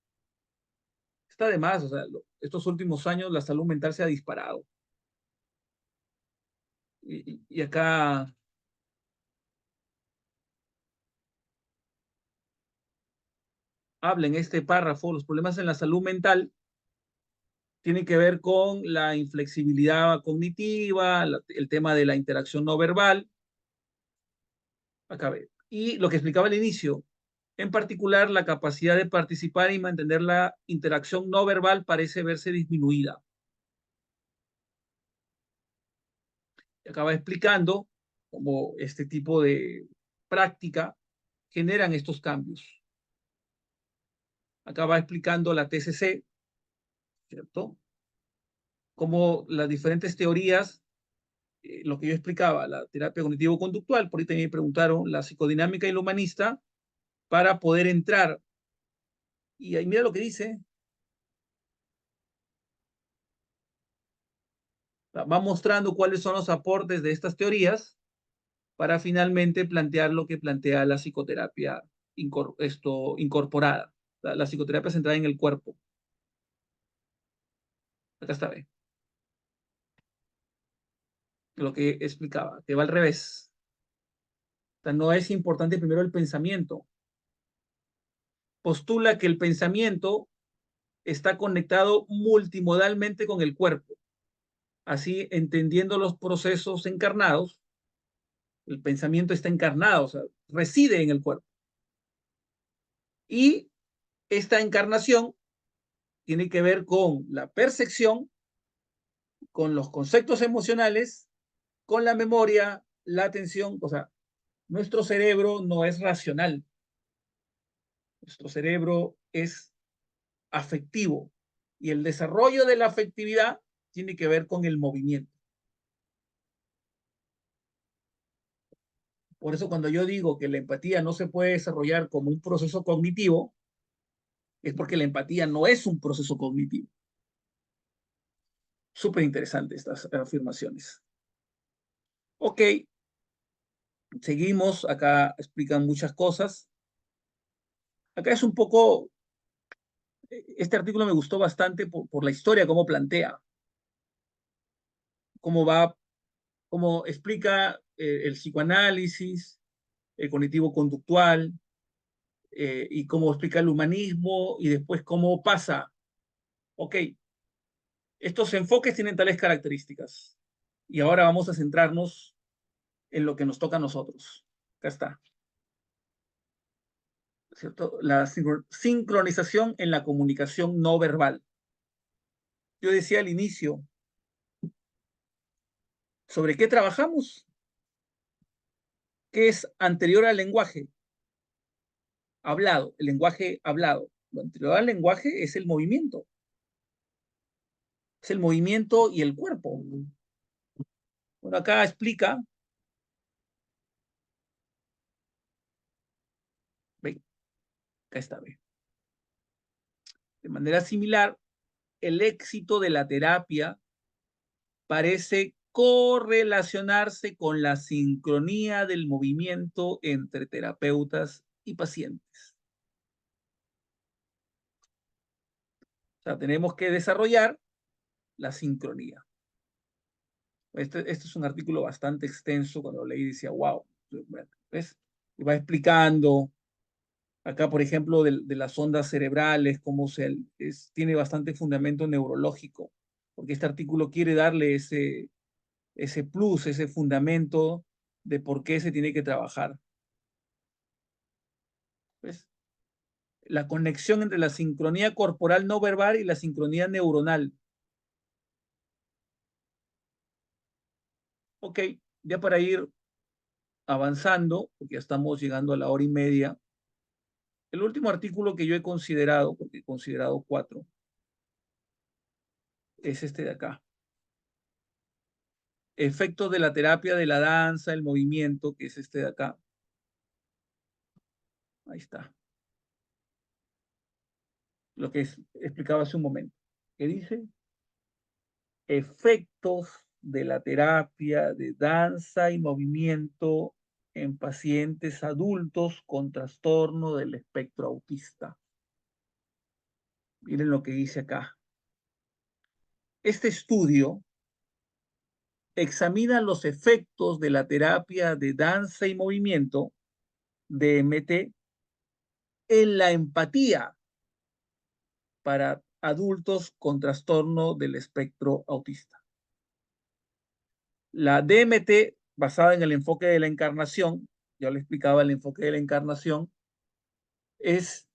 está de más. O sea, estos últimos años la salud mental se ha disparado. Y acá habla en este párrafo, los problemas en la salud mental tienen que ver con la inflexibilidad cognitiva, el tema de la interacción no verbal. Acá ve. Y lo que explicaba al inicio, en particular, la capacidad de participar y mantener la interacción no verbal parece verse disminuida. Acaba explicando cómo este tipo de práctica generan estos cambios. Acaba explicando la TCC, ¿cierto? Cómo las diferentes teorías, lo que yo explicaba, la terapia cognitivo-conductual, por ahí también me preguntaron la psicodinámica y la humanista, para poder entrar. Y ahí mira lo que dice, va mostrando cuáles son los aportes de estas teorías para finalmente plantear lo que plantea la psicoterapia incorporada, la psicoterapia centrada en el cuerpo. Acá está, ¿ve? Lo que explicaba, que va al revés. O sea, no es importante primero el pensamiento. Postula que el pensamiento está conectado multimodalmente con el cuerpo. Así, entendiendo los procesos encarnados, el pensamiento está encarnado, o sea, reside en el cuerpo. Y esta encarnación tiene que ver con la percepción, con los conceptos emocionales, con la memoria, la atención. O sea, nuestro cerebro no es racional, nuestro cerebro es afectivo y el desarrollo de la afectividad tiene que ver con el movimiento. Por eso cuando yo digo que la empatía no se puede desarrollar como un proceso cognitivo, es porque la empatía no es un proceso cognitivo. Súper interesante estas afirmaciones. Ok, seguimos. Acá explican muchas cosas. Acá es un poco, este artículo me gustó bastante por la historia, cómo plantea, cómo va, cómo explica el psicoanálisis, el cognitivo conductual, y cómo explica el humanismo y después cómo pasa. Ok, estos enfoques tienen tales características y ahora vamos a centrarnos en lo que nos toca a nosotros. Acá está, ¿cierto? La sincronización en la comunicación no verbal. Yo decía al inicio, ¿sobre qué trabajamos? ¿Qué es anterior al lenguaje? Hablado, el lenguaje hablado. Lo anterior al lenguaje es el movimiento. Es el movimiento y el cuerpo. Bueno, acá explica, ve, acá está, ve. De manera similar, el éxito de la terapia parece correlacionarse con la sincronía del movimiento entre terapeutas y pacientes. O sea, tenemos que desarrollar la sincronía. Este es un artículo bastante extenso. Cuando lo leí decía, wow, ¿ves? Y va explicando acá, por ejemplo, de las ondas cerebrales, cómo tiene bastante fundamento neurológico, porque este artículo quiere darle ese plus, ese fundamento de por qué se tiene que trabajar. ¿Ves? La conexión entre la sincronía corporal no verbal y la sincronía neuronal. Ok, ya para ir avanzando, porque ya estamos llegando a la hora y media, el último artículo que yo he considerado, porque he considerado 4, es este de acá. Efectos de la terapia de la danza, el movimiento, que es este de acá. Ahí está. Lo que explicaba hace un momento. ¿Qué dice? Efectos de la terapia de danza y movimiento en pacientes adultos con trastorno del espectro autista. Miren lo que dice acá. Este estudio examina los efectos de la terapia de danza y movimiento, DMT, en la empatía para adultos con trastorno del espectro autista. La DMT, basada en el enfoque de la encarnación, ya le explicaba el enfoque de la encarnación, es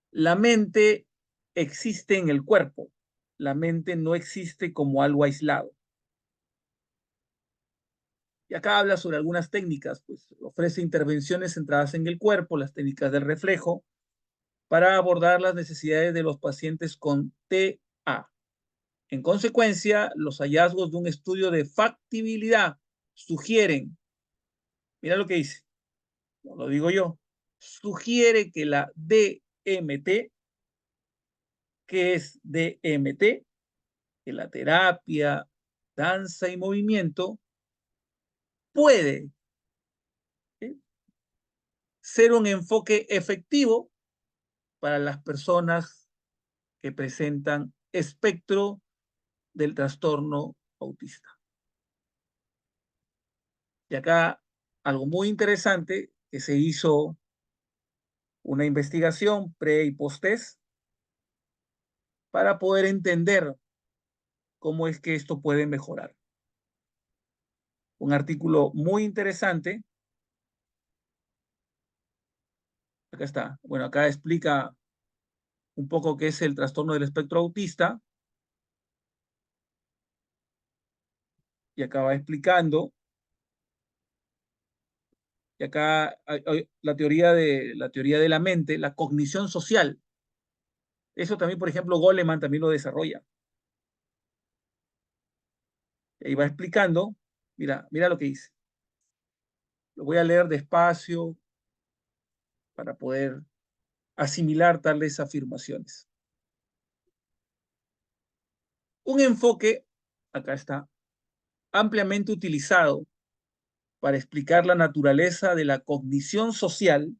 la mente existe en el cuerpo, la mente no existe como algo aislado. Y acá habla sobre algunas técnicas, pues ofrece intervenciones centradas en el cuerpo, las técnicas del reflejo, para abordar las necesidades de los pacientes con TA. En consecuencia, los hallazgos de un estudio de factibilidad sugieren, mira lo que dice, no lo digo yo, sugiere que la DMT, que es DMT, que la terapia, danza y movimiento puede, ¿sí?, ser un enfoque efectivo para las personas que presentan espectro del trastorno autista. Y acá algo muy interesante, que se hizo una investigación pre y post test para poder entender cómo es que esto puede mejorar. Un artículo muy interesante. Acá está. Bueno, acá explica un poco qué es el trastorno del espectro autista y acá va explicando. Y acá hay la teoría de la mente, la cognición social. Eso también, por ejemplo, Goleman también lo desarrolla. Y ahí va explicando. Mira, mira lo que dice. Lo voy a leer despacio para poder asimilar tales afirmaciones. Un enfoque, acá está, ampliamente utilizado para explicar la naturaleza de la cognición social,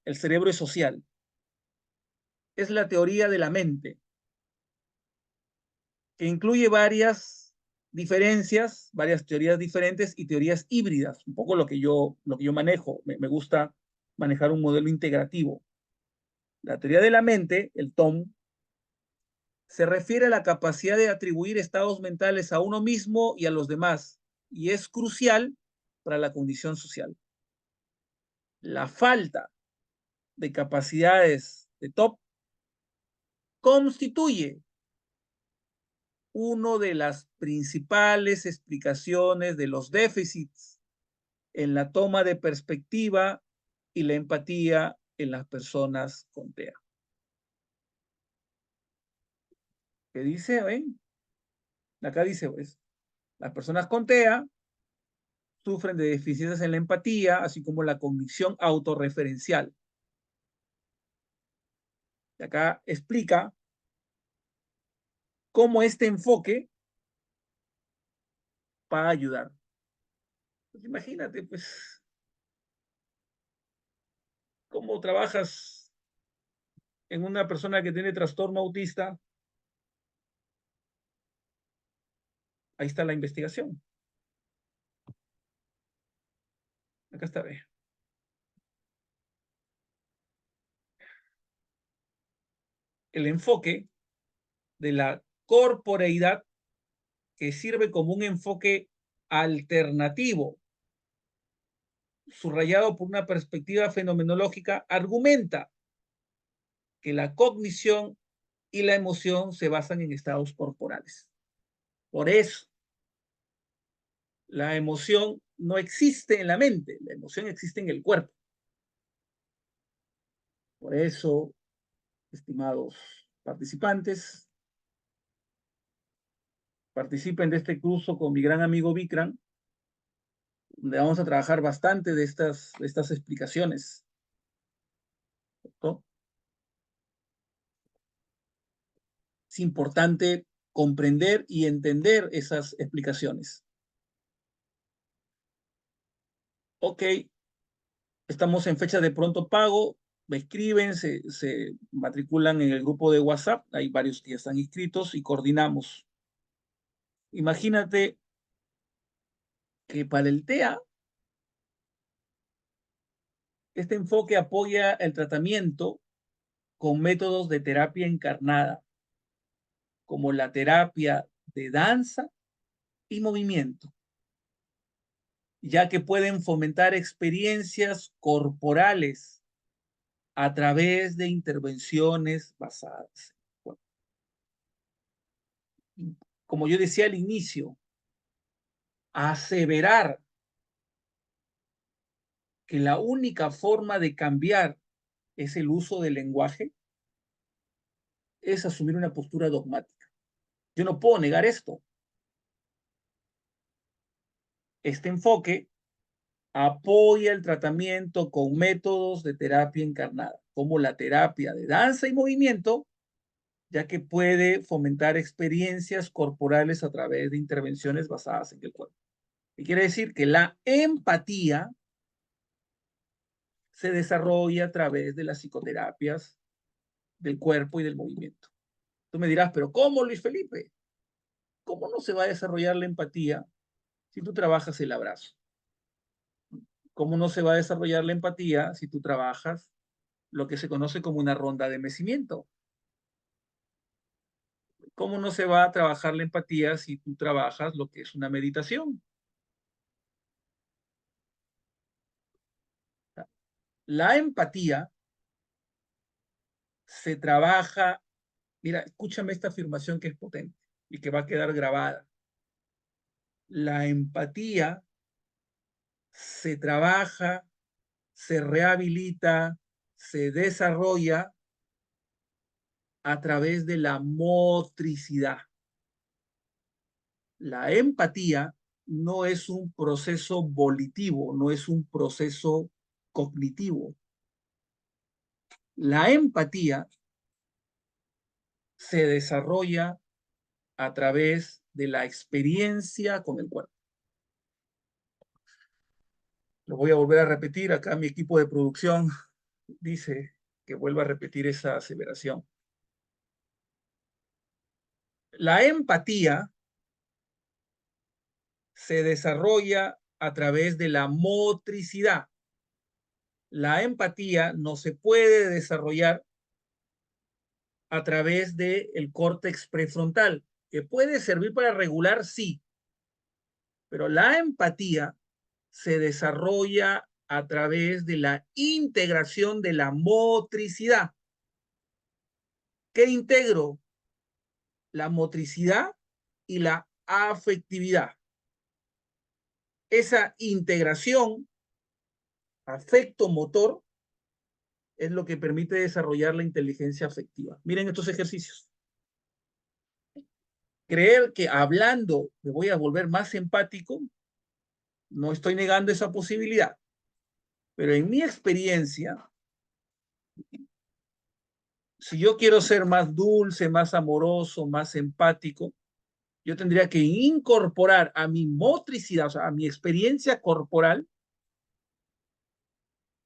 el cerebro es social, es la teoría de la mente, que incluye varias diferencias, varias teorías diferentes y teorías híbridas, un poco lo que yo manejo. Me gusta manejar un modelo integrativo. La teoría de la mente, el TOM, se refiere a la capacidad de atribuir estados mentales a uno mismo y a los demás, y es crucial para la condición social. La falta de capacidades de TOP constituye una de las principales explicaciones de los déficits en la toma de perspectiva y la empatía en las personas con TEA. ¿Qué dice? ¿Ven? Acá dice, pues, las personas con TEA sufren de deficiencias en la empatía, así como la cognición autorreferencial. Y acá explica cómo este enfoque va a ayudar. Pues imagínate, pues, cómo trabajas en una persona que tiene trastorno autista. Ahí está la investigación. Acá está, ve. El enfoque de la corporeidad, que sirve como un enfoque alternativo, subrayado por una perspectiva fenomenológica, argumenta que la cognición y la emoción se basan en estados corporales. Por eso, la emoción no existe en la mente, la emoción existe en el cuerpo. Por eso, estimados participantes, participen de este curso con mi gran amigo Vikram, donde vamos a trabajar bastante de estas explicaciones, ¿no? Es importante comprender y entender esas explicaciones. Ok, estamos en fecha de pronto pago, me escriben, se matriculan en el grupo de WhatsApp, hay varios que ya están inscritos y coordinamos. Imagínate que para el TEA, este enfoque apoya el tratamiento con métodos de terapia encarnada, como la terapia de danza y movimiento, ya que pueden fomentar experiencias corporales a través de intervenciones basadas. Bueno, como yo decía al inicio, aseverar que la única forma de cambiar es el uso del lenguaje es asumir una postura dogmática. Yo no puedo negar esto. Este enfoque apoya el tratamiento con métodos de terapia encarnada, como la terapia de danza y movimiento, ya que puede fomentar experiencias corporales a través de intervenciones basadas en el cuerpo. Y quiere decir que la empatía se desarrolla a través de las psicoterapias del cuerpo y del movimiento. Tú me dirás, pero ¿cómo, Luis Felipe? ¿Cómo no se va a desarrollar la empatía si tú trabajas el abrazo? ¿Cómo no se va a desarrollar la empatía si tú trabajas lo que se conoce como una ronda de mecimiento? ¿Cómo no se va a trabajar la empatía si tú trabajas lo que es una meditación? La empatía se trabaja, mira, escúchame esta afirmación que es potente y que va a quedar grabada. La empatía se trabaja, se rehabilita, se desarrolla a través de la motricidad. La empatía no es un proceso volitivo, no es un proceso cognitivo. La empatía se desarrolla a través de la experiencia con el cuerpo. Lo voy a volver a repetir. Acá mi equipo de producción dice que vuelva a repetir esa aseveración. La empatía se desarrolla a través de la motricidad. La empatía no se puede desarrollar a través del córtex prefrontal, que puede servir para regular, sí, pero la empatía se desarrolla a través de la integración de la motricidad. ¿Qué integro? La motricidad y la afectividad. Esa integración afecto-motor es lo que permite desarrollar la inteligencia afectiva. Miren estos ejercicios. creer que hablando me voy a volver más empático, no estoy negando esa posibilidad, pero en mi experiencia, si yo quiero ser más dulce, más amoroso, más empático, yo tendría que incorporar a mi motricidad, o sea, a mi experiencia corporal,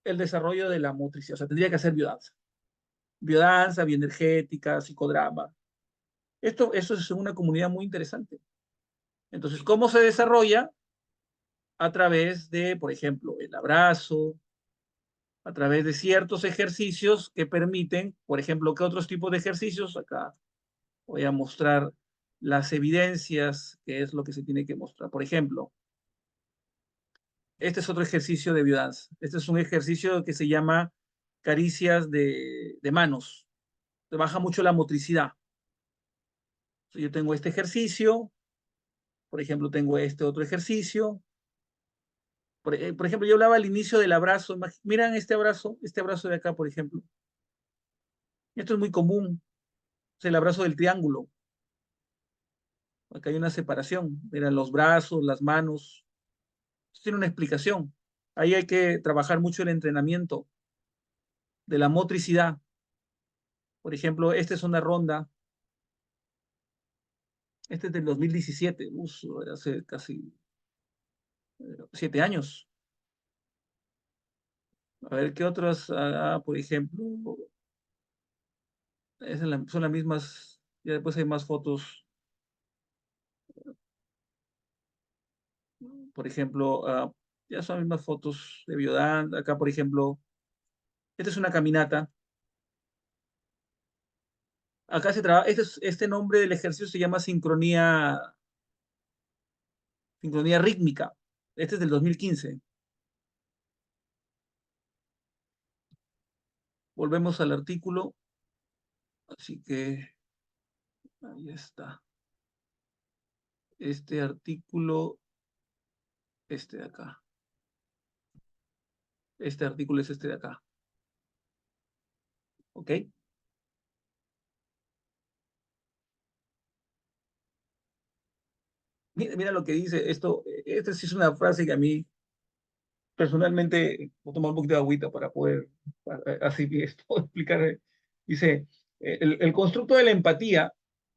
el desarrollo de la motricidad. O sea, tendría que hacer biodanza. Biodanza, bioenergética, psicodrama. Eso es una comunidad muy interesante. Entonces, ¿cómo se desarrolla? A través de, por ejemplo, el abrazo, a través de ciertos ejercicios que permiten, por ejemplo, ¿qué otros tipos de ejercicios? Acá voy a mostrar las evidencias, que es lo que se tiene que mostrar. Por ejemplo, este es otro ejercicio de biodanza. Este es un ejercicio que se llama caricias de manos. Te baja mucho la motricidad. Yo tengo este ejercicio, por ejemplo, tengo este otro ejercicio. Por ejemplo, yo hablaba al inicio del abrazo. Miran este abrazo de acá, por ejemplo. Esto es muy común. Es el abrazo del triángulo. Acá hay una separación. Miran los brazos, las manos. Esto tiene una explicación. Ahí hay que trabajar mucho el entrenamiento de la motricidad. Por ejemplo, esta es una ronda. Este es del 2017. Hace casi 7 años. A ver, ¿qué otras? Por ejemplo, son las mismas. Ya después hay más fotos. Por ejemplo, ya son las mismas fotos de Biodán. Acá, por ejemplo, esta es una caminata. Acá se trabaja, este nombre del ejercicio se llama sincronía rítmica. Este es del 2015. Volvemos al artículo. Así que ahí está. Este artículo, este de acá. Este artículo es este de acá. ¿Ok? Mira, mira lo que dice esto. Esta sí es una frase que a mí personalmente voy a tomar un poquito de agüita para poder así esto explicar. Dice, el constructo de la empatía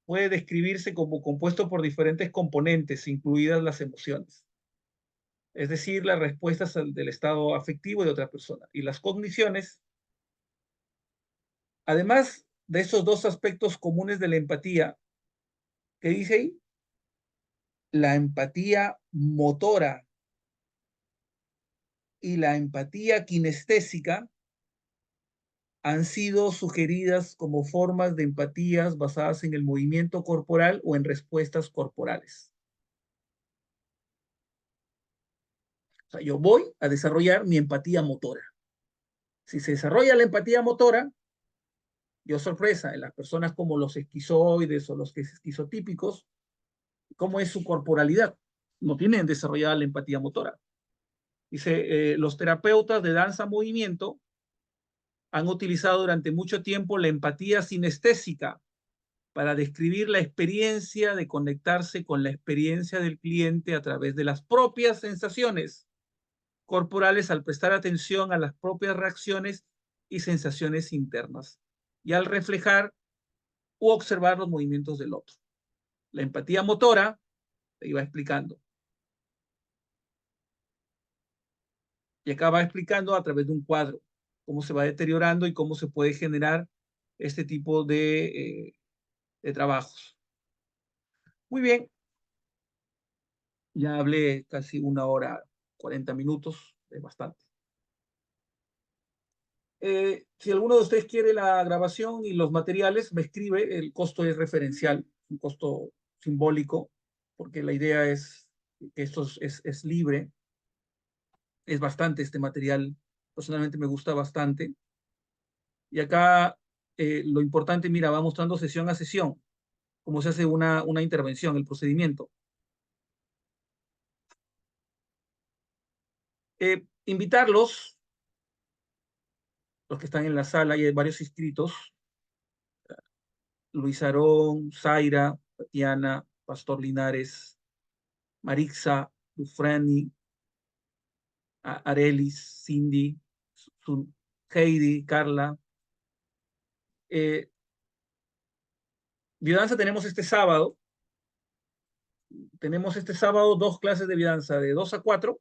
puede describirse como compuesto por diferentes componentes, incluidas las emociones, es decir, las respuestas del estado afectivo de otra persona y las cogniciones. Además de esos dos aspectos comunes de la empatía, ¿qué dice ahí? La empatía motora y la empatía kinestésica han sido sugeridas como formas de empatías basadas en el movimiento corporal o en respuestas corporales. O sea, yo voy a desarrollar mi empatía motora. Si se desarrolla la empatía motora, yo sorpresa, en las personas como los esquizoides o los esquizotípicos, ¿cómo es su corporalidad? No tienen desarrollada la empatía motora. Dice, los terapeutas de danza-movimiento han utilizado durante mucho tiempo la empatía sinestésica para describir la experiencia de conectarse con la experiencia del cliente a través de las propias sensaciones corporales al prestar atención a las propias reacciones y sensaciones internas y al reflejar u observar los movimientos del otro. La empatía motora, te iba explicando, y acá va explicando a través de un cuadro cómo se va deteriorando y cómo se puede generar este tipo de trabajos. Muy bien, ya hablé casi 1 hora, 40 minutos, es bastante. Si alguno de ustedes quiere la grabación y los materiales, me escribe, el costo es referencial, un costo simbólico, porque la idea es que esto es libre, es bastante este material, personalmente me gusta bastante. Y acá lo importante, mira, va mostrando sesión a sesión, cómo se hace una intervención, el procedimiento. Invitarlos, los que están en la sala, y hay varios inscritos, Luis Aarón, Zaira, Tatiana, Pastor Linares, Marixa, Ufrani, Arelis, Cindy, Heidi, Carla. Biodanza tenemos este sábado dos clases de biodanza de 2 a 4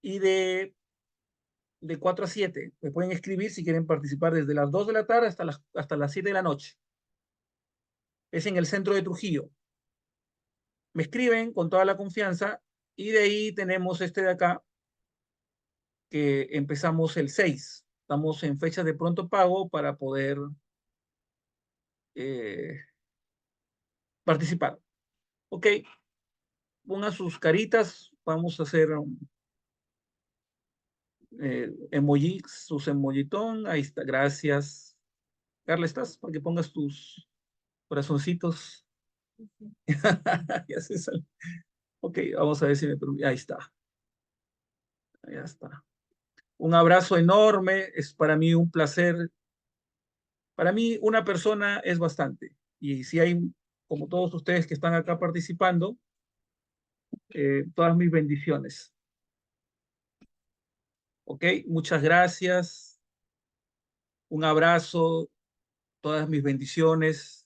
y de 4 a 7. Me pueden escribir si quieren participar desde las 2 de la tarde hasta las 7 de la noche. Es en el centro de Trujillo. Me escriben con toda la confianza y de ahí tenemos este de acá que empezamos el 6. Estamos en fecha de pronto pago para poder eh, participar. Ok, pongan sus caritas, vamos a hacer emojis, sus emojitón, ahí está, gracias. Carla, ¿estás? Para que pongas tus corazoncitos. Ya se sale. Ok, vamos a ver si me permite. Ahí está, ya está. Un abrazo enorme, es para mí un placer. Para mí una persona es bastante. Y si hay, como todos ustedes que están acá participando, todas mis bendiciones. Ok, muchas gracias. Un abrazo, todas mis bendiciones.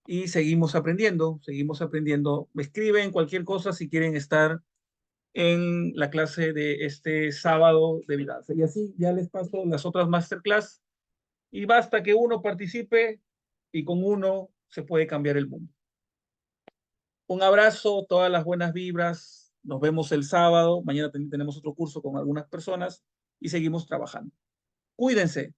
Y seguimos aprendiendo, seguimos aprendiendo. Me escriben cualquier cosa si quieren estar en la clase de este sábado de Vidanza. Y así ya les paso las otras masterclass y basta que uno participe y con uno se puede cambiar el mundo. Un abrazo, todas las buenas vibras. Nos vemos el sábado. Mañana tenemos otro curso con algunas personas y seguimos trabajando. Cuídense.